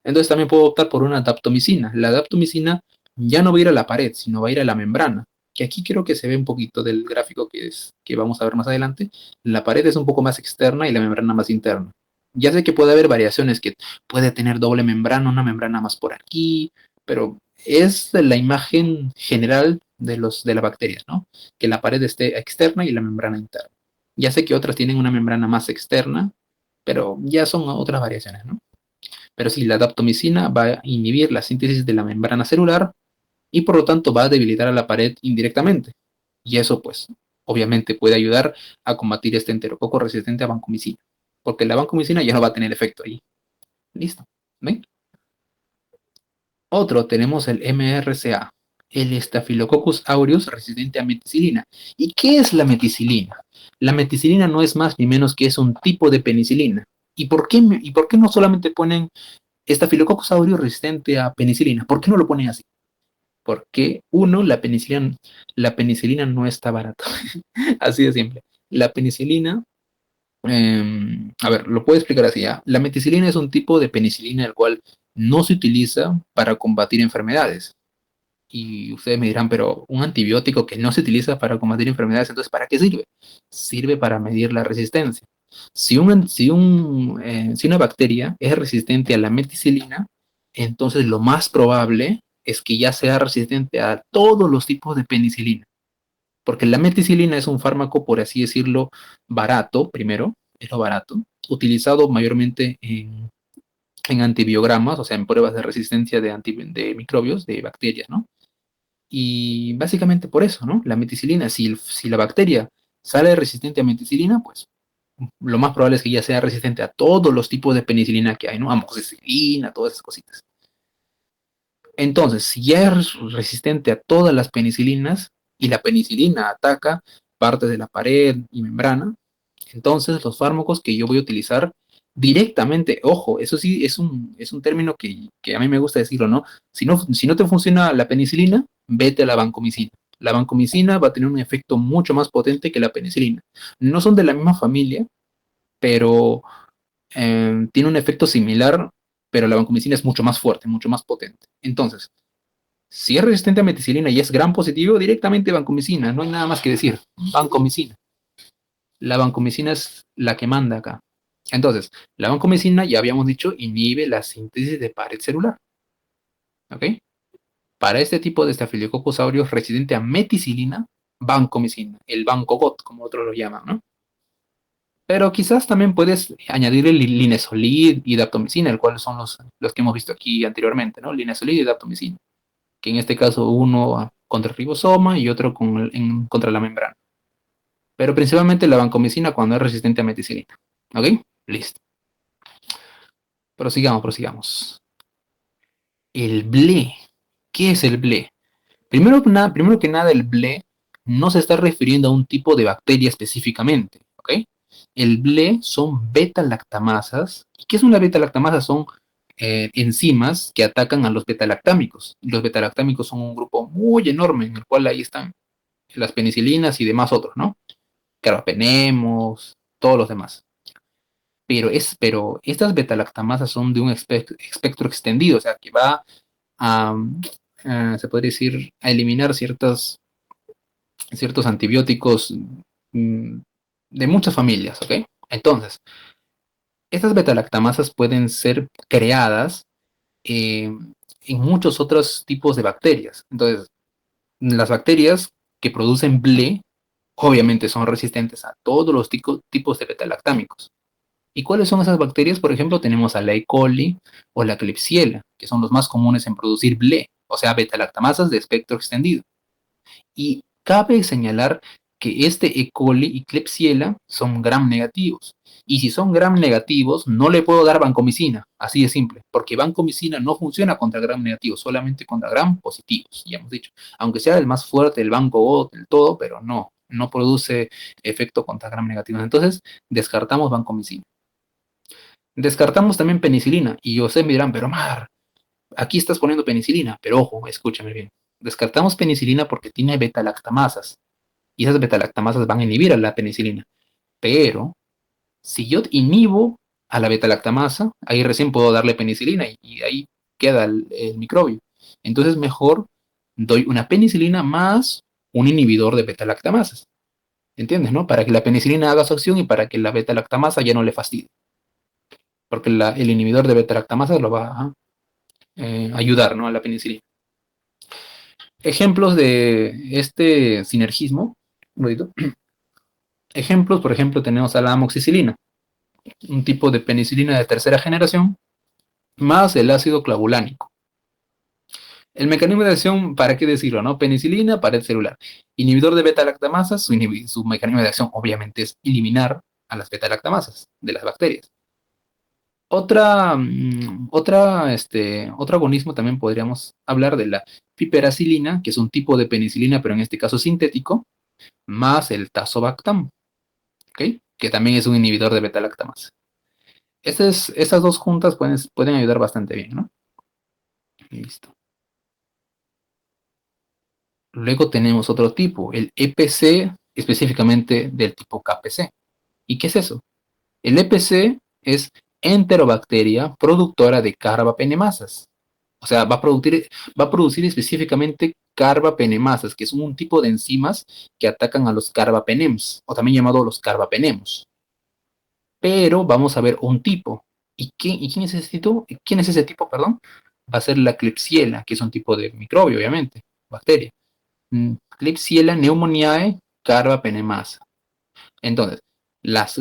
Entonces también puedo optar por una daptomicina. La daptomicina ya no va a ir a la pared, sino va a ir a la membrana. Que aquí creo que se ve un poquito del gráfico que vamos a ver más adelante. La pared es un poco más externa y la membrana más interna. Ya sé que puede haber variaciones, que puede tener doble membrana, una membrana más por aquí, pero es la imagen general de las bacterias, ¿no? Que la pared esté externa y la membrana interna. Ya sé que otras tienen una membrana más externa, pero ya son otras variaciones, ¿no? Pero sí, la daptomicina va a inhibir la síntesis de la membrana celular y por lo tanto va a debilitar a la pared indirectamente. Y eso pues obviamente puede ayudar a combatir este enterococo resistente a vancomicina, porque la vancomicina ya no va a tener efecto ahí. Listo. ¿Ven? Otro tenemos el MRCA, el Staphylococcus aureus resistente a meticilina. ¿Y qué es la meticilina? La meticilina no es más ni menos que es un tipo de penicilina. ¿Y por qué no solamente ponen Staphylococcus aureus resistente a penicilina? ¿Por qué no lo ponen así? Porque uno, la penicilina no está barata. Así de simple. La penicilina, a ver, lo puedo explicar así, ¿ya? La meticilina es un tipo de penicilina el cual no se utiliza para combatir enfermedades. Y ustedes me dirán, pero un antibiótico que no se utiliza para combatir enfermedades, entonces ¿para qué sirve? Sirve para medir la resistencia. Si una bacteria es resistente a la meticilina, entonces lo más probable es que ya sea resistente a todos los tipos de penicilina. Porque la meticilina es un fármaco, por así decirlo, barato, primero, es lo barato, utilizado mayormente en antibiogramas, o sea, en pruebas de resistencia de microbios, de bacterias, ¿no? Y básicamente por eso, ¿no? La meticilina, si la bacteria sale resistente a meticilina, pues lo más probable es que ya sea resistente a todos los tipos de penicilina que hay, ¿no? Amoxicilina, todas esas cositas. Entonces, si ya es resistente a todas las penicilinas y la penicilina ataca partes de la pared y membrana, entonces los fármacos que yo voy a utilizar directamente, ojo, eso sí es un término que a mí me gusta decirlo, ¿no? Si no te funciona la penicilina, vete a la vancomicina. La vancomicina va a tener un efecto mucho más potente que la penicilina. No son de la misma familia, pero tiene un efecto similar, pero la vancomicina es mucho más fuerte, mucho más potente. Entonces, si es resistente a meticilina y es gram positivo, directamente vancomicina, no hay nada más que decir. Vancomicina. La vancomicina es la que manda acá. Entonces, la vancomicina, ya habíamos dicho, inhibe la síntesis de pared celular. ¿Ok? Para este tipo de Staphylococcus aureus resistente a meticilina, vancomicina, el vancogot, como otros lo llaman, ¿no? Pero quizás también puedes añadir el linezolid y daptomicina, el cual son los que hemos visto aquí anteriormente, ¿no? Linezolid y daptomicina, que en este caso uno contra el ribosoma y otro contra la membrana. Pero principalmente la vancomicina cuando es resistente a meticilina. ¿Ok? Listo. Prosigamos. El ble. ¿Qué es el ble? Primero que nada, el ble no se está refiriendo a un tipo de bacteria específicamente. ¿Ok? El ble son beta-lactamasas. ¿Y qué es una beta-lactamasa? Son enzimas que atacan a los beta-lactámicos. Los beta-lactámicos son un grupo muy enorme en el cual ahí están las penicilinas y demás otros, ¿no? Carbapenemos, todos los demás. pero estas beta-lactamasas son de un espectro extendido, o sea, que va a, se podría decir, a eliminar ciertos antibióticos de muchas familias, ¿ok? Entonces, estas beta-lactamasas pueden ser creadas eh, en muchos otros tipos de bacterias. Entonces, las bacterias que producen ble, obviamente son resistentes a todos los tipos de beta-lactámicos. ¿Y cuáles son esas bacterias? Por ejemplo, tenemos a la E. coli o la Klebsiella, que son los más comunes en producir ble, o sea, beta-lactamasas de espectro extendido. Y cabe señalar que este E. coli y Klebsiella son gram negativos. Y si son gram negativos, no le puedo dar vancomicina, así de simple, porque vancomicina no funciona contra gram negativos, solamente contra gram positivos, ya hemos dicho. Aunque sea el más fuerte, el banco O del todo, pero no produce efecto contra gram negativos. Entonces, descartamos vancomicina. Descartamos también penicilina. Y ustedes me dirán, pero Mar, aquí estás poniendo penicilina. Pero ojo, escúchame bien. Descartamos penicilina porque tiene beta-lactamasas. Y esas beta-lactamasas van a inhibir a la penicilina. Pero si yo inhibo a la beta-lactamasa, ahí recién puedo darle penicilina y ahí queda el microbio. Entonces mejor doy una penicilina más un inhibidor de beta-lactamasas. ¿Entiendes, no? Para que la penicilina haga su acción y para que la beta-lactamasa ya no le fastidie. Porque el inhibidor de beta-lactamasa lo va a ayudar, ¿no? A la penicilina. Ejemplos de este sinergismo. Un ratito. Ejemplos, por ejemplo, tenemos a la amoxicilina, un tipo de penicilina de tercera generación, más el ácido clavulánico. El mecanismo de acción, ¿para qué decirlo, no? Penicilina, pared celular. Inhibidor de beta-lactamasas, su mecanismo de acción obviamente es eliminar a las beta-lactamasas de las bacterias. Otro agonismo también podríamos hablar de la piperacilina, que es un tipo de penicilina, pero en este caso sintético, más el tazobactam, ¿ok? Que también es un inhibidor de beta-lactamasa. Estas dos juntas pueden ayudar bastante bien, ¿no? Listo. Luego tenemos otro tipo, el EPC, específicamente del tipo KPC. ¿Y qué es eso? El EPC es Enterobacteria productora de carbapenemasas. O sea, va a producir específicamente carbapenemasas, que son un tipo de enzimas que atacan a los carbapenems, o también llamados los carbapenemos. Pero vamos a ver un tipo. ¿Y quién es ese tipo? ¿Quién es ese tipo, perdón? Va a ser la Klebsiella, que es un tipo de microbio, obviamente, bacteria. Klebsiella pneumoniae carbapenemasa. Entonces, las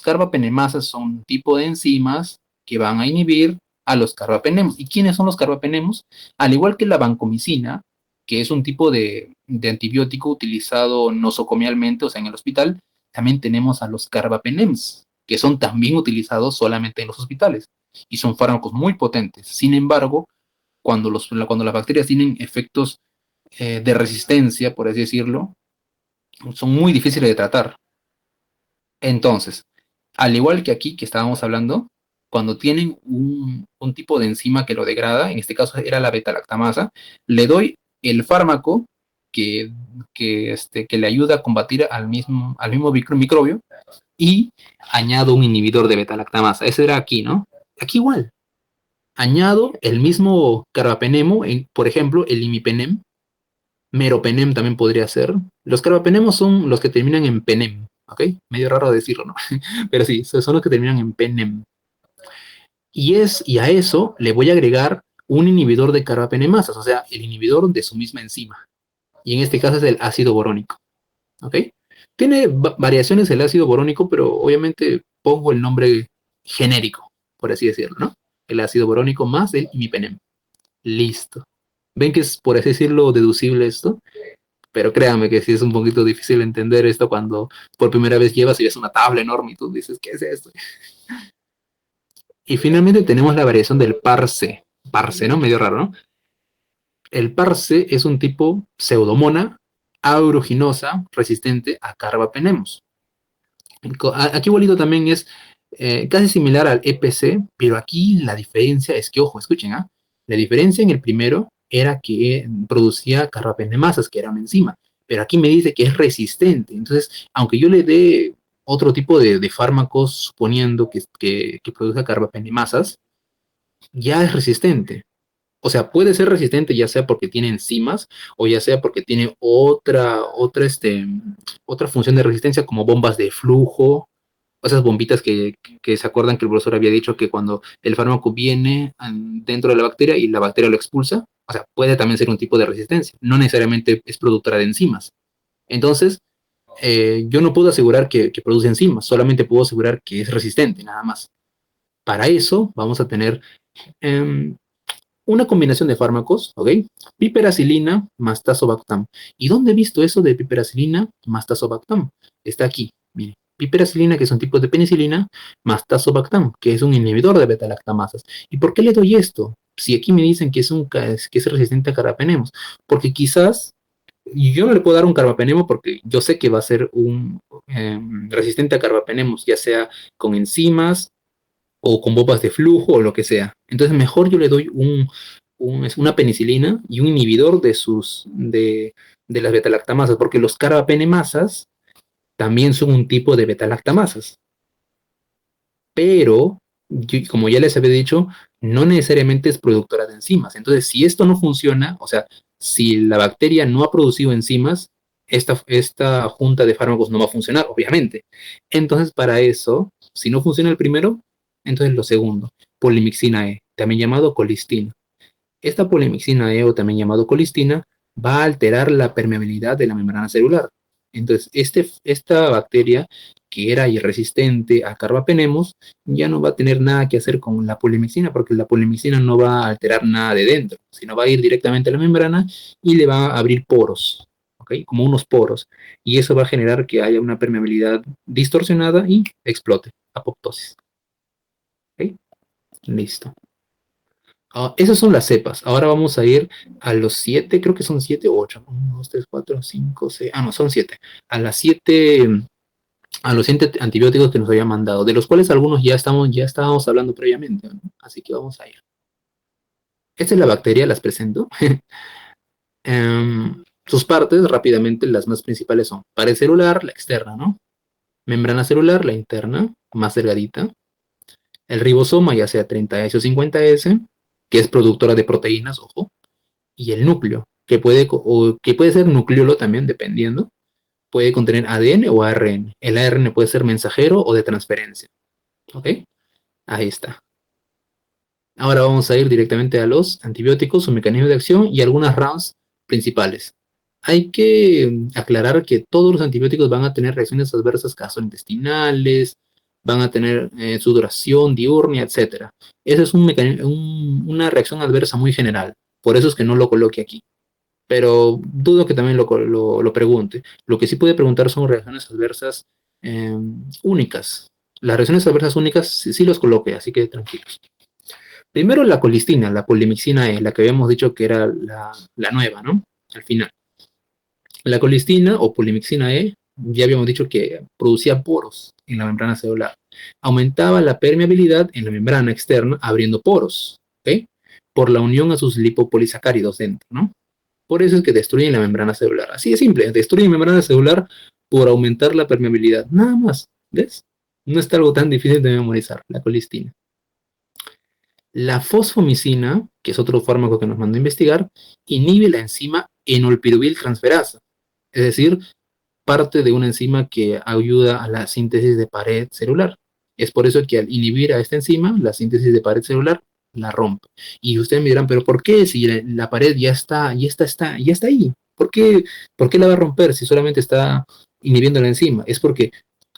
carbapenemasas son un tipo de enzimas que van a inhibir a los carbapenemos. ¿Y quiénes son los carbapenemos? Al igual que la vancomicina, que es un tipo de antibiótico utilizado nosocomialmente, o sea, en el hospital, también tenemos a los carbapenems, que son también utilizados solamente en los hospitales. Y son fármacos muy potentes. Sin embargo, cuando las bacterias tienen efectos de resistencia, por así decirlo, son muy difíciles de tratar. Entonces, al igual que aquí que estábamos hablando, cuando tienen un tipo de enzima que lo degrada, en este caso era la beta-lactamasa, le doy el fármaco que le ayuda a combatir al mismo microbio y añado un inhibidor de beta-lactamasa. Ese era aquí, ¿no? Aquí igual. Añado el mismo carbapenemo, por ejemplo, el imipenem, meropenem también podría ser. Los carbapenemos son los que terminan en penem, ¿ok? Medio raro decirlo, ¿no? Pero sí, son los que terminan en penem. Y a eso le voy a agregar un inhibidor de carbapenemasas, o sea, el inhibidor de su misma enzima. Y en este caso es el ácido borónico, ¿ok? Tiene variaciones el ácido borónico, pero obviamente pongo el nombre genérico, por así decirlo, ¿no? El ácido borónico más el imipenem. Listo. ¿Ven que es, por así decirlo, deducible esto? Pero créanme que sí es un poquito difícil entender esto cuando por primera vez llevas y ves una tabla enorme y tú dices, ¿qué es esto? Y finalmente tenemos la variación del parse. Parse, ¿no? Medio raro, ¿no? El parse es un tipo pseudomona aeruginosa resistente a carbapenemus. Aquí igualito también es casi similar al EPC, pero aquí la diferencia es que, ojo, escuchen, ¿ah? La diferencia en el primero era que producía carbapenemasas, que era una enzima, pero aquí me dice que es resistente. Entonces, aunque yo le dé otro tipo de fármacos, suponiendo que produzca carbapenemasas, ya es resistente. O sea, puede ser resistente ya sea porque tiene enzimas o ya sea porque tiene otra función de resistencia como bombas de flujo, esas bombitas que se acuerdan que el profesor había dicho que cuando el fármaco viene dentro de la bacteria y la bacteria lo expulsa, o sea, puede también ser un tipo de resistencia, no necesariamente es productora de enzimas. Entonces, yo no puedo asegurar que produce enzimas, solamente puedo asegurar que es resistente, nada más. Para eso vamos a tener eh, una combinación de fármacos, ¿ok? Piperacilina más tazobactam. ¿Y dónde he visto eso de piperacilina más tazobactam? Está aquí, mire. Piperacilina, que es un tipo de penicilina, más tazobactam, que es un inhibidor de beta-lactamasas. ¿Y por qué le doy esto? Si aquí me dicen que es resistente a carbapenemos, porque quizás yo no le puedo dar un carbapenemo porque yo sé que va a ser un resistente a carbapenemos, ya sea con enzimas o con bombas de flujo o lo que sea. Entonces mejor yo le doy una penicilina y un inhibidor de las betalactamasas, porque los carbapenemasas también son un tipo de betalactamasas. Pero, como ya les había dicho, no necesariamente es productora de enzimas. Entonces, si esto no funciona, o sea, si la bacteria no ha producido enzimas, esta junta de fármacos no va a funcionar, obviamente. Entonces, para eso, si no funciona el primero, entonces lo segundo, polimixina E, también llamado colistina. Esta polimixina E, o también llamado colistina, va a alterar la permeabilidad de la membrana celular. Entonces, esta bacteria que era resistente a carbapenemos ya no va a tener nada que hacer con la polimixina, porque la polimixina no va a alterar nada de dentro, sino va a ir directamente a la membrana y le va a abrir poros, ¿ok? Como unos poros. Y eso va a generar que haya una permeabilidad distorsionada y explote, apoptosis. ¿Ok? Listo. Esas son las cepas. Ahora vamos a ir a los siete, creo que son siete o ocho. 1, 2, 3, 4, 5, 6. No, son siete. A las siete, a los siete antibióticos que nos había mandado, de los cuales algunos ya estábamos hablando previamente, ¿no? Así que vamos a ir. Esta es la bacteria, las presento. Sus partes, rápidamente, las más principales son pared celular, la externa, ¿no? Membrana celular, la interna, más delgadita. El ribosoma, ya sea 30S o 50S, que es productora de proteínas, ojo. Y el núcleo, que puede ser nucleolo también, dependiendo. Puede contener ADN o ARN. El ARN puede ser mensajero o de transferencia. ¿Ok? Ahí está. Ahora vamos a ir directamente a los antibióticos, su mecanismo de acción y algunas rounds principales. Hay que aclarar que todos los antibióticos van a tener reacciones adversas gastrointestinales, van a tener sudoración diurna, etc. Esa es una reacción adversa muy general. Por eso es que no lo coloque aquí. Pero dudo que también lo pregunte. Lo que sí puede preguntar son reacciones adversas únicas. Las reacciones adversas únicas sí los coloque, así que tranquilos. Primero la colistina, la polimixina E, la que habíamos dicho que era la nueva, ¿no? Al final. La colistina o polimixina E, ya habíamos dicho que producía poros en la membrana celular. Aumentaba la permeabilidad en la membrana externa, abriendo poros, ¿ok? Por la unión a sus lipopolisacáridos dentro, ¿no? Por eso es que destruyen la membrana celular. Así de simple, destruyen membrana celular por aumentar la permeabilidad. Nada más, ¿ves? No está algo tan difícil de memorizar, la colistina. La fosfomicina, que es otro fármaco que nos mandó a investigar, inhibe la enzima enolpirubil transferasa, es decir, parte de una enzima que ayuda a la síntesis de pared celular. Es por eso que al inhibir a esta enzima, la síntesis de pared celular la rompe. Y ustedes me dirán, pero ¿por qué si la pared ya está ahí? ¿Por qué la va a romper si solamente está inhibiendo la enzima? Es porque,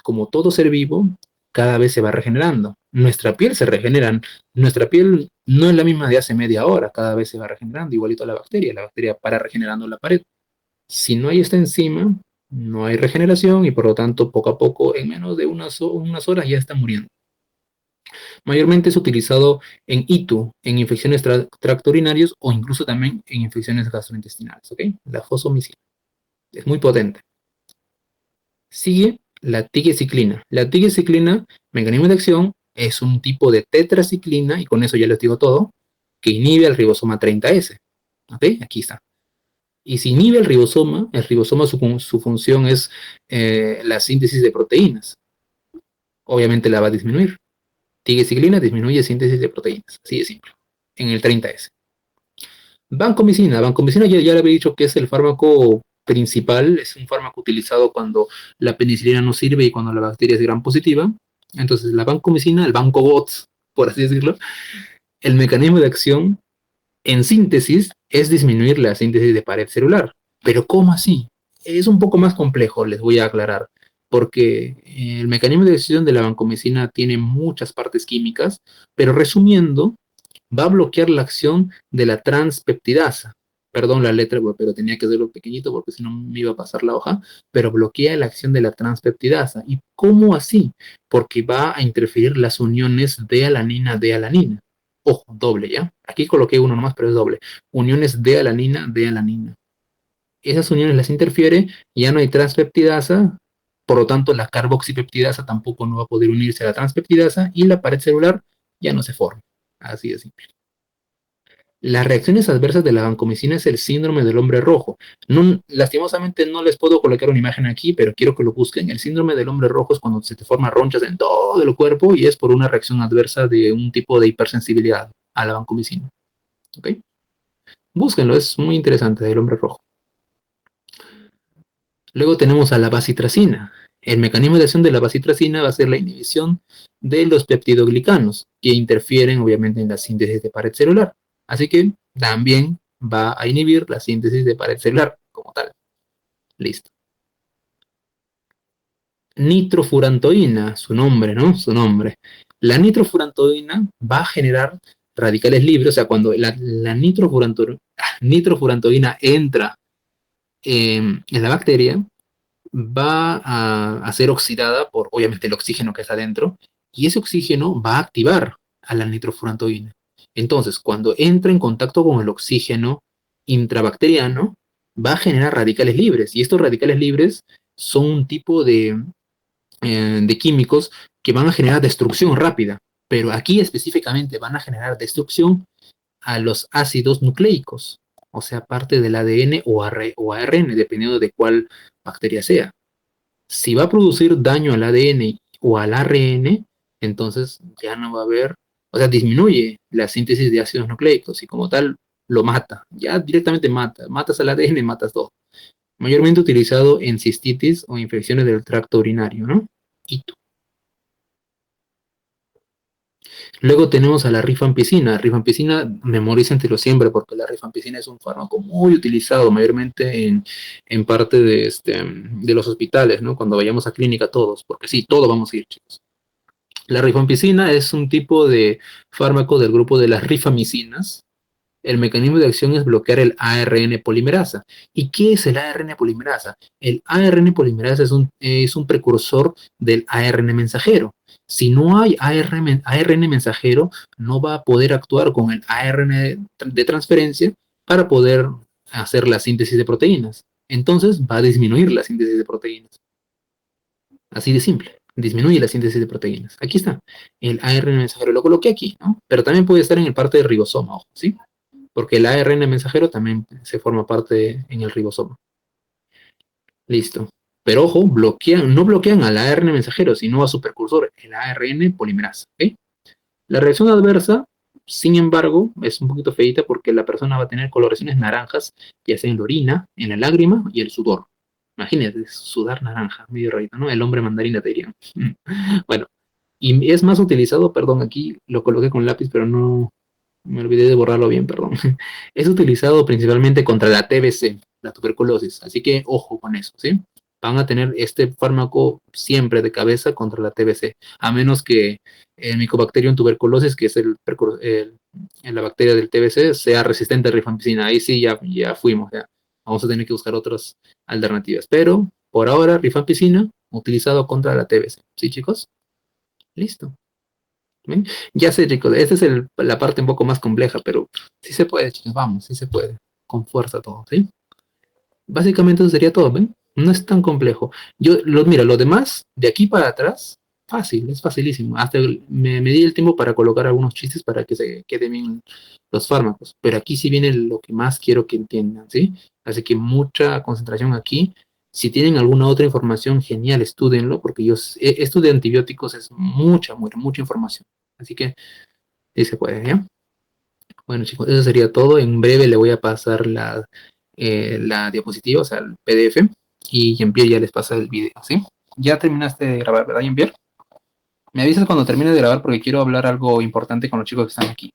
como todo ser vivo, cada vez se va regenerando. Nuestra piel se regenera. Nuestra piel no es la misma de hace media hora, cada vez se va regenerando, igualito a la bacteria. La bacteria para regenerando la pared. Si no hay esta enzima, no hay regeneración y por lo tanto poco a poco, en menos de unas horas ya está muriendo. Mayormente es utilizado en ITU, en infecciones tractourinarias o incluso también en infecciones gastrointestinales, ¿ok? La fosomicina. Es muy potente. Sigue la tigecyclina. La tigecyclina, mecanismo de acción, es un tipo de tetraciclina, y con eso ya les digo todo, que inhibe al ribosoma 30S. ¿Ok? Aquí está. Y si inhibe el ribosoma su función es la síntesis de proteínas. obviamente la va a disminuir. Tigecyclina disminuye síntesis de proteínas, así de simple, en el 30S. Vancomicina, vancomicina ya le había dicho que es el fármaco principal, es un fármaco utilizado cuando la penicilina no sirve y cuando la bacteria es gram positiva. Entonces, la vancomicina, el vancobots, por así decirlo, el mecanismo de acción en síntesis es disminuir la síntesis de pared celular. Pero ¿cómo así? Es un poco más complejo, les voy a aclarar, porque el mecanismo de acción de la vancomicina tiene muchas partes químicas, pero resumiendo, va a bloquear la acción de la transpeptidasa. Perdón la letra, pero tenía que hacerlo pequeñito porque si no me iba a pasar la hoja, pero bloquea la acción de la transpeptidasa. ¿Y cómo así? Porque va a interferir las uniones de alanina. Ojo, doble, ¿ya? Aquí coloqué uno nomás, pero es doble. Uniones de alanina. Esas uniones las interfiere, ya no hay transpeptidasa, por lo tanto la carboxipeptidasa tampoco no va a poder unirse a la transpeptidasa y la pared celular ya no se forma. Así de simple. Las reacciones adversas de la vancomicina es el síndrome del hombre rojo. No, lastimosamente no les puedo colocar una imagen aquí, pero quiero que lo busquen. El síndrome del hombre rojo es cuando se te forman ronchas en todo el cuerpo y es por una reacción adversa de un tipo de hipersensibilidad a la vancomicina. ¿Ok? Búsquenlo, es muy interesante, del hombre rojo. Luego tenemos a la bacitracina. El mecanismo de acción de la bacitracina va a ser la inhibición de los peptidoglicanos, que interfieren obviamente en la síntesis de pared celular. Así que también va a inhibir la síntesis de pared celular como tal. Listo. Nitrofurantoína, su nombre, ¿no? Su nombre. La nitrofurantoína va a generar radicales libres, o sea, cuando la nitrofurantoína entra en la bacteria, va a ser oxidada por, obviamente, el oxígeno que está dentro, y ese oxígeno va a activar a la nitrofurantoína. Entonces, cuando entra en contacto con el oxígeno intrabacteriano, va a generar radicales libres, y estos radicales libres son un tipo de químicos que van a generar destrucción rápida, pero aquí específicamente van a generar destrucción a los ácidos nucleicos, o sea, parte del ADN o ARN, dependiendo de cuál bacteria sea. Si va a producir daño al ADN o al ARN, entonces ya no va a haber, o sea, disminuye la síntesis de ácidos nucleicos y como tal lo mata, ya directamente matas al ADN, matas todo. Mayormente utilizado en cistitis o infecciones del tracto urinario, ¿no? Y luego tenemos a la rifampicina. Rifampicina, memorízentelo siempre, porque la rifampicina es un fármaco muy utilizado, mayormente en parte de los hospitales, ¿no? Cuando vayamos a clínica todos, porque sí, todos vamos a ir, chicos. La rifampicina es un tipo de fármaco del grupo de las rifamicinas. El mecanismo de acción es bloquear el ARN polimerasa. ¿Y qué es el ARN polimerasa? El ARN polimerasa es un precursor del ARN mensajero. Si no hay ARN mensajero, no va a poder actuar con el ARN de transferencia para poder hacer la síntesis de proteínas. Entonces va a disminuir la síntesis de proteínas. Así de simple. Disminuye la síntesis de proteínas. Aquí está. El ARN mensajero lo coloqué aquí, ¿no? Pero también puede estar en el parte del ribosoma, ojo, ¿sí? Porque el ARN mensajero también se forma parte en el ribosoma. Listo. Pero ojo, no bloquean al ARN mensajero, sino a su precursor, el ARN polimerasa. ¿Okay? La reacción adversa, sin embargo, es un poquito feita porque la persona va a tener coloraciones naranjas, ya sea en la orina, en la lágrima y el sudor. Imagínate, sudar naranja, medio rarito, ¿no? El hombre mandarina te diría. Bueno, y es más utilizado, perdón, aquí lo coloqué con lápiz, pero no, me olvidé de borrarlo bien, perdón. Es utilizado principalmente contra la TBC, la tuberculosis, así que ojo con eso, ¿sí? Van a tener este fármaco siempre de cabeza contra la TBC, a menos que el Mycobacterium tuberculosis, que es la bacteria del TBC, sea resistente a rifampicina. Ahí sí ya fuimos, ya. Vamos a tener que buscar otras alternativas. Pero por ahora, rifampicina utilizado contra la TBC. ¿Sí, chicos? Listo. ¿Ven? Ya sé, chicos, esta es la parte un poco más compleja, pero sí se puede, chicos, vamos, sí se puede. Con fuerza todo, ¿sí? Básicamente eso sería todo, ¿ven? No es tan complejo. Mira, lo demás, de aquí para atrás, fácil, es facilísimo. Hasta me di el tiempo para colocar algunos chistes para que se queden bien los fármacos. Pero aquí sí viene lo que más quiero que entiendan, ¿sí? Así que mucha concentración aquí. Si tienen alguna otra información, genial, estúdienlo, porque esto de antibióticos es mucha, mucha, mucha información. Así que sí se puede, ¿ya? Bueno, chicos, eso sería todo. En breve le voy a pasar la diapositiva, o sea, el PDF, y Jean-Pierre ya les pasa el video, ¿sí? Ya terminaste de grabar, ¿verdad, Jean-Pierre? Me avisas cuando termine de grabar porque quiero hablar algo importante con los chicos que están aquí.